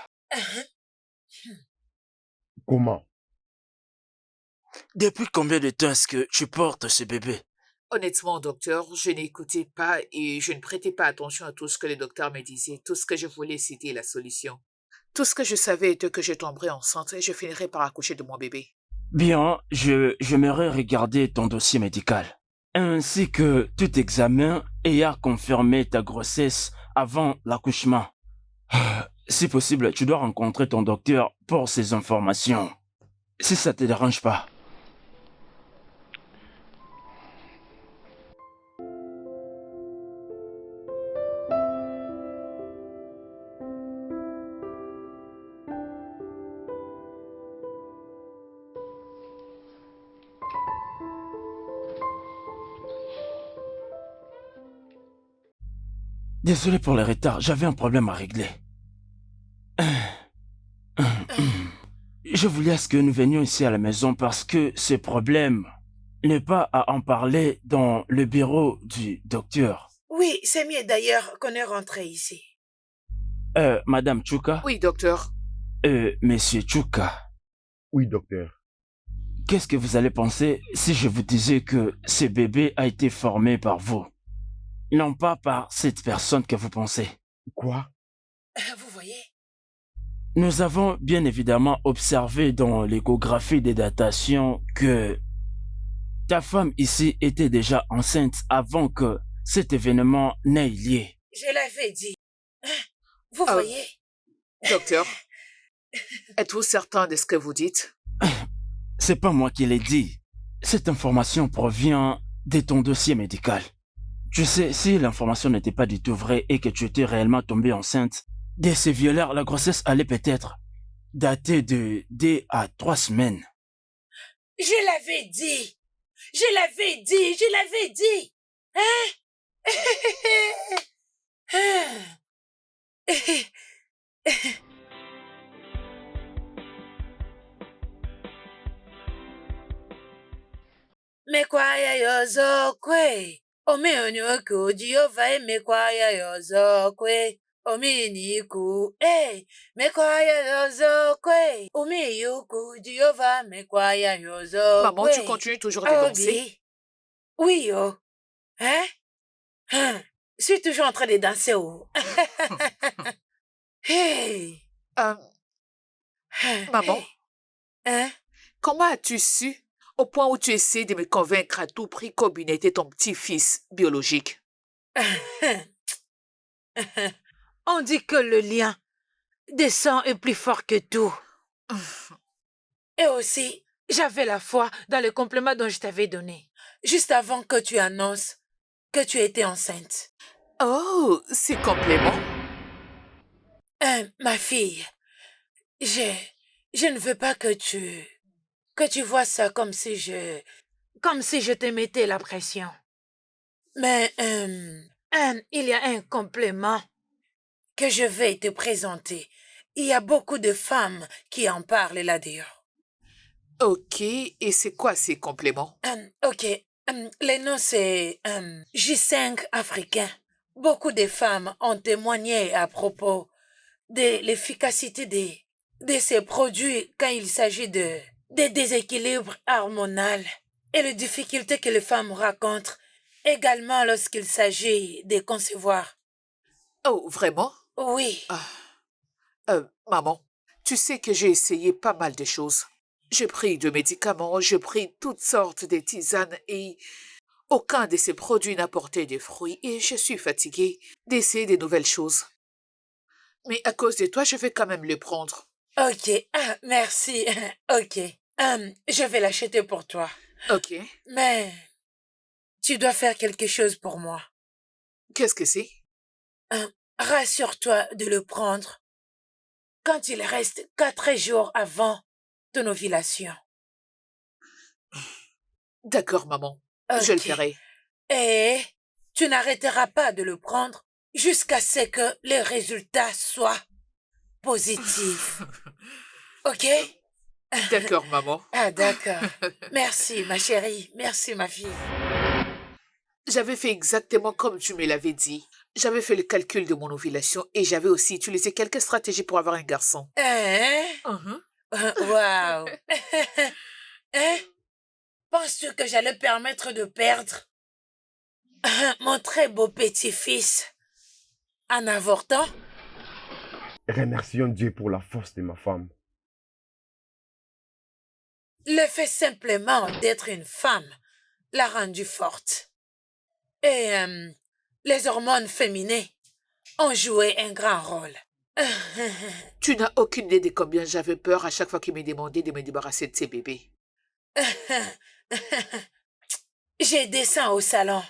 comment? Depuis combien de temps est-ce que tu portes ce bébé? Honnêtement, docteur, je n'écoutais pas et je ne prêtais pas attention à tout ce que le docteur me disait. Tout ce que je voulais, c'était la solution. Tout ce que je savais était que je tomberais enceinte et je finirais par accoucher de mon bébé. Bien, j'aimerais regarder ton dossier médical, ainsi que tout examen ayant confirmé ta grossesse avant l'accouchement. Si possible, tu dois rencontrer ton docteur pour ces informations. Si ça te dérange pas. Désolé pour le retard, j'avais un problème à régler. Je voulais à ce que nous venions ici à la maison parce que ce problème n'est pas à en parler dans le bureau du docteur. Oui, c'est mieux d'ailleurs qu'on est rentré ici. Madame Tchouka? Oui, docteur. Monsieur Tchouka, Oui, docteur. qu'est-ce que vous allez penser si je vous disais que ce bébé a été formé par vous? Non pas par cette personne que vous pensez. Quoi? Vous voyez? Nous avons bien évidemment observé dans l'échographie des datations que ta femme ici était déjà enceinte avant que cet événement n'ait lieu. Je l'avais dit. Vous Ah. voyez? Docteur, êtes-vous certain de ce que vous dites? C'est pas moi qui l'ai dit. Cette information provient de ton dossier médical. Tu sais, si l'information n'était pas du tout vraie et que tu étais réellement tombée enceinte de ces violeurs, la grossesse allait peut-être dater de 2 à 3 semaines. Je l'avais dit. Je l'avais dit. Je l'avais dit. Hein? mekwaya yozokwe. Omi onyoku Jehovah mekwaya yozokwe. Omi niku mekwaya yozokwe. Omi yuku Jehovah mekwaya yozokwe. Maman, tu continues toujours de danser? Oui, oh. Hein? Je suis toujours en train de danser, oh. Hey. Maman, Hein? comment as-tu su au point où tu essaies de me convaincre à tout prix qu'Obin était ton petit-fils biologique? On dit que le lien des sangs est plus fort que tout. Et aussi, J'avais la foi dans le complément dont je t'avais donné. juste avant que tu annonces que tu étais enceinte. Oh, ces compléments? Ma fille, je ne veux pas que tu vois ça comme si je te mettais la pression. Mais, Il y a un complément. que je vais te présenter. Il y a beaucoup de femmes qui en parlent là-dehors. Ok, et c'est quoi ces compléments? Ok, le nom c'est J5 africain. Beaucoup de femmes ont témoigné à propos de l'efficacité de ces produits quand il s'agit de déséquilibres hormonaux et les difficultés que les femmes rencontrent également lorsqu'il s'agit de concevoir. Oh, vraiment? Oui. Maman, tu sais que j'ai essayé pas mal de choses. J'ai pris de médicaments, j'ai pris toutes sortes de tisanes et aucun de ces produits n'a porté de fruits et je suis fatiguée d'essayer de nouvelles choses. Mais à cause de toi, je vais quand même le prendre. Ok, merci. Ok, je vais l'acheter pour toi. Ok. Mais tu dois faire quelque chose pour moi. Qu'est-ce que c'est? Rassure-toi de le prendre quand il reste 4 jours avant ton ovulation. D'accord, maman. Je le Ok. ferai. Et tu n'arrêteras pas de le prendre jusqu'à ce que les résultats soient positifs. Ok? D'accord, maman. Ah, d'accord. Merci, ma chérie. Merci, ma fille. J'avais fait exactement comme tu me l'avais dit. J'avais fait le calcul de mon ovulation et j'avais aussi utilisé quelques stratégies pour avoir un garçon. Hein? Wow. Hein? Penses-tu que j'allais permettre de perdre mon très beau petit-fils en avortant? Remercions Dieu pour la force de ma femme. Le fait simplement d'être une femme l'a rendue forte. Et les hormones féminines ont joué un grand rôle. Tu n'as aucune idée de combien j'avais peur à chaque fois qu'il me demandait de me débarrasser de ces bébés. J'ai descendu au salon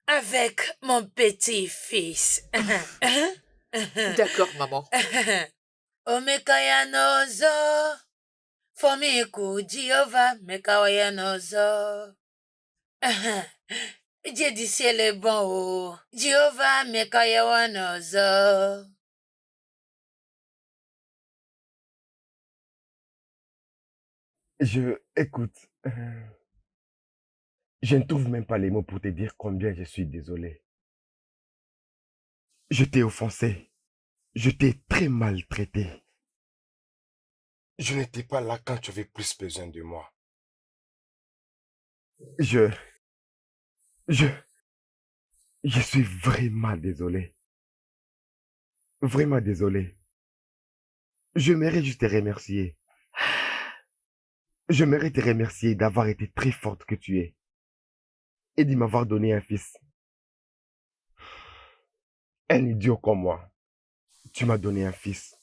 avec mon petit-fils. D'accord, maman. Omekayanozo, Fomiku Jehovah, Mekawayanozo. Dieu du ciel est bon, oh. Jehovah, Mekayawanozo. Écoute, je ne trouve même pas les mots pour te dire combien je suis désolé. Je t'ai offensé. Je t'ai très maltraité. Je n'étais pas là quand tu avais plus besoin de moi. Je suis vraiment désolé. Vraiment désolé. Je mérite juste te remercier. Je mérite te remercier d'avoir été très forte que tu es et de m'avoir donné un fils. Un idiot comme moi. Tu m'as donné un fils.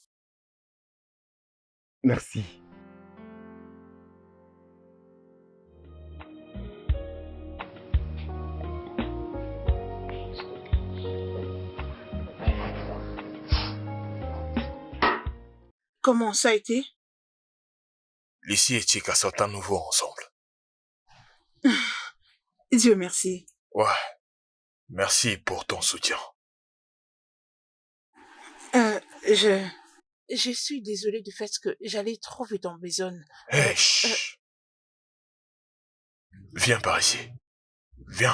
Merci. Comment ça a été? Lucie et Chika sont à nouveau ensemble. Dieu merci. Ouais. Merci pour ton soutien. Je suis désolée du fait que j'allais trop vite en besogne. Hey, chut. Viens par ici. Viens.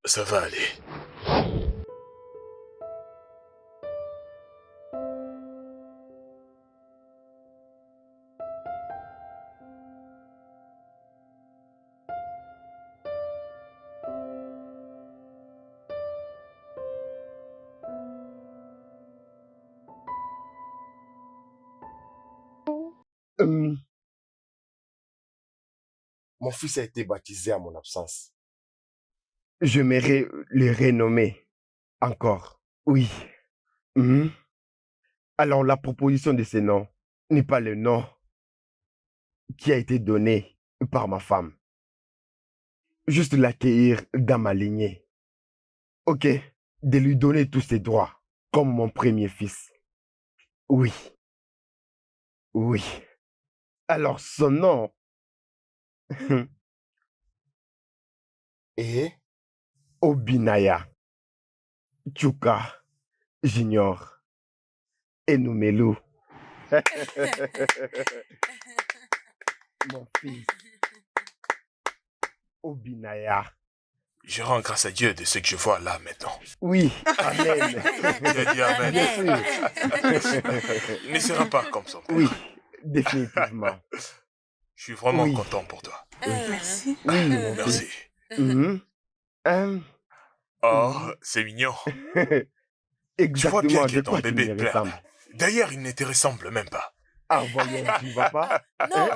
Ça va aller. Mon fils a été baptisé à mon absence. J'aimerais le renommer encore. Oui. Mhm. Alors la proposition de ce nom n'est pas le nom qui a été donné par ma femme. Juste l'accueillir dans ma lignée. Ok, de lui donner tous ses droits, comme mon premier fils. Oui. Oui. Alors son nom est Obinaya Chuka Junior Enumelu. Mon fils. Obinaya. Je rends grâce à Dieu de ce que je vois là maintenant. Oui, amen. Tu as dit amen. Bien sûr. Il ne sera pas comme son père. Oui, définitivement. Je suis vraiment Oui. content pour toi. Merci. Oui, mon Merci. fils. Mhm. Oh, c'est mignon. Je vois Exactement bien que de ton quoi tu bébé me pleure. ressembles. D'ailleurs, il ne te ressemble même pas. Ah, voyons, tu vas pas? Non,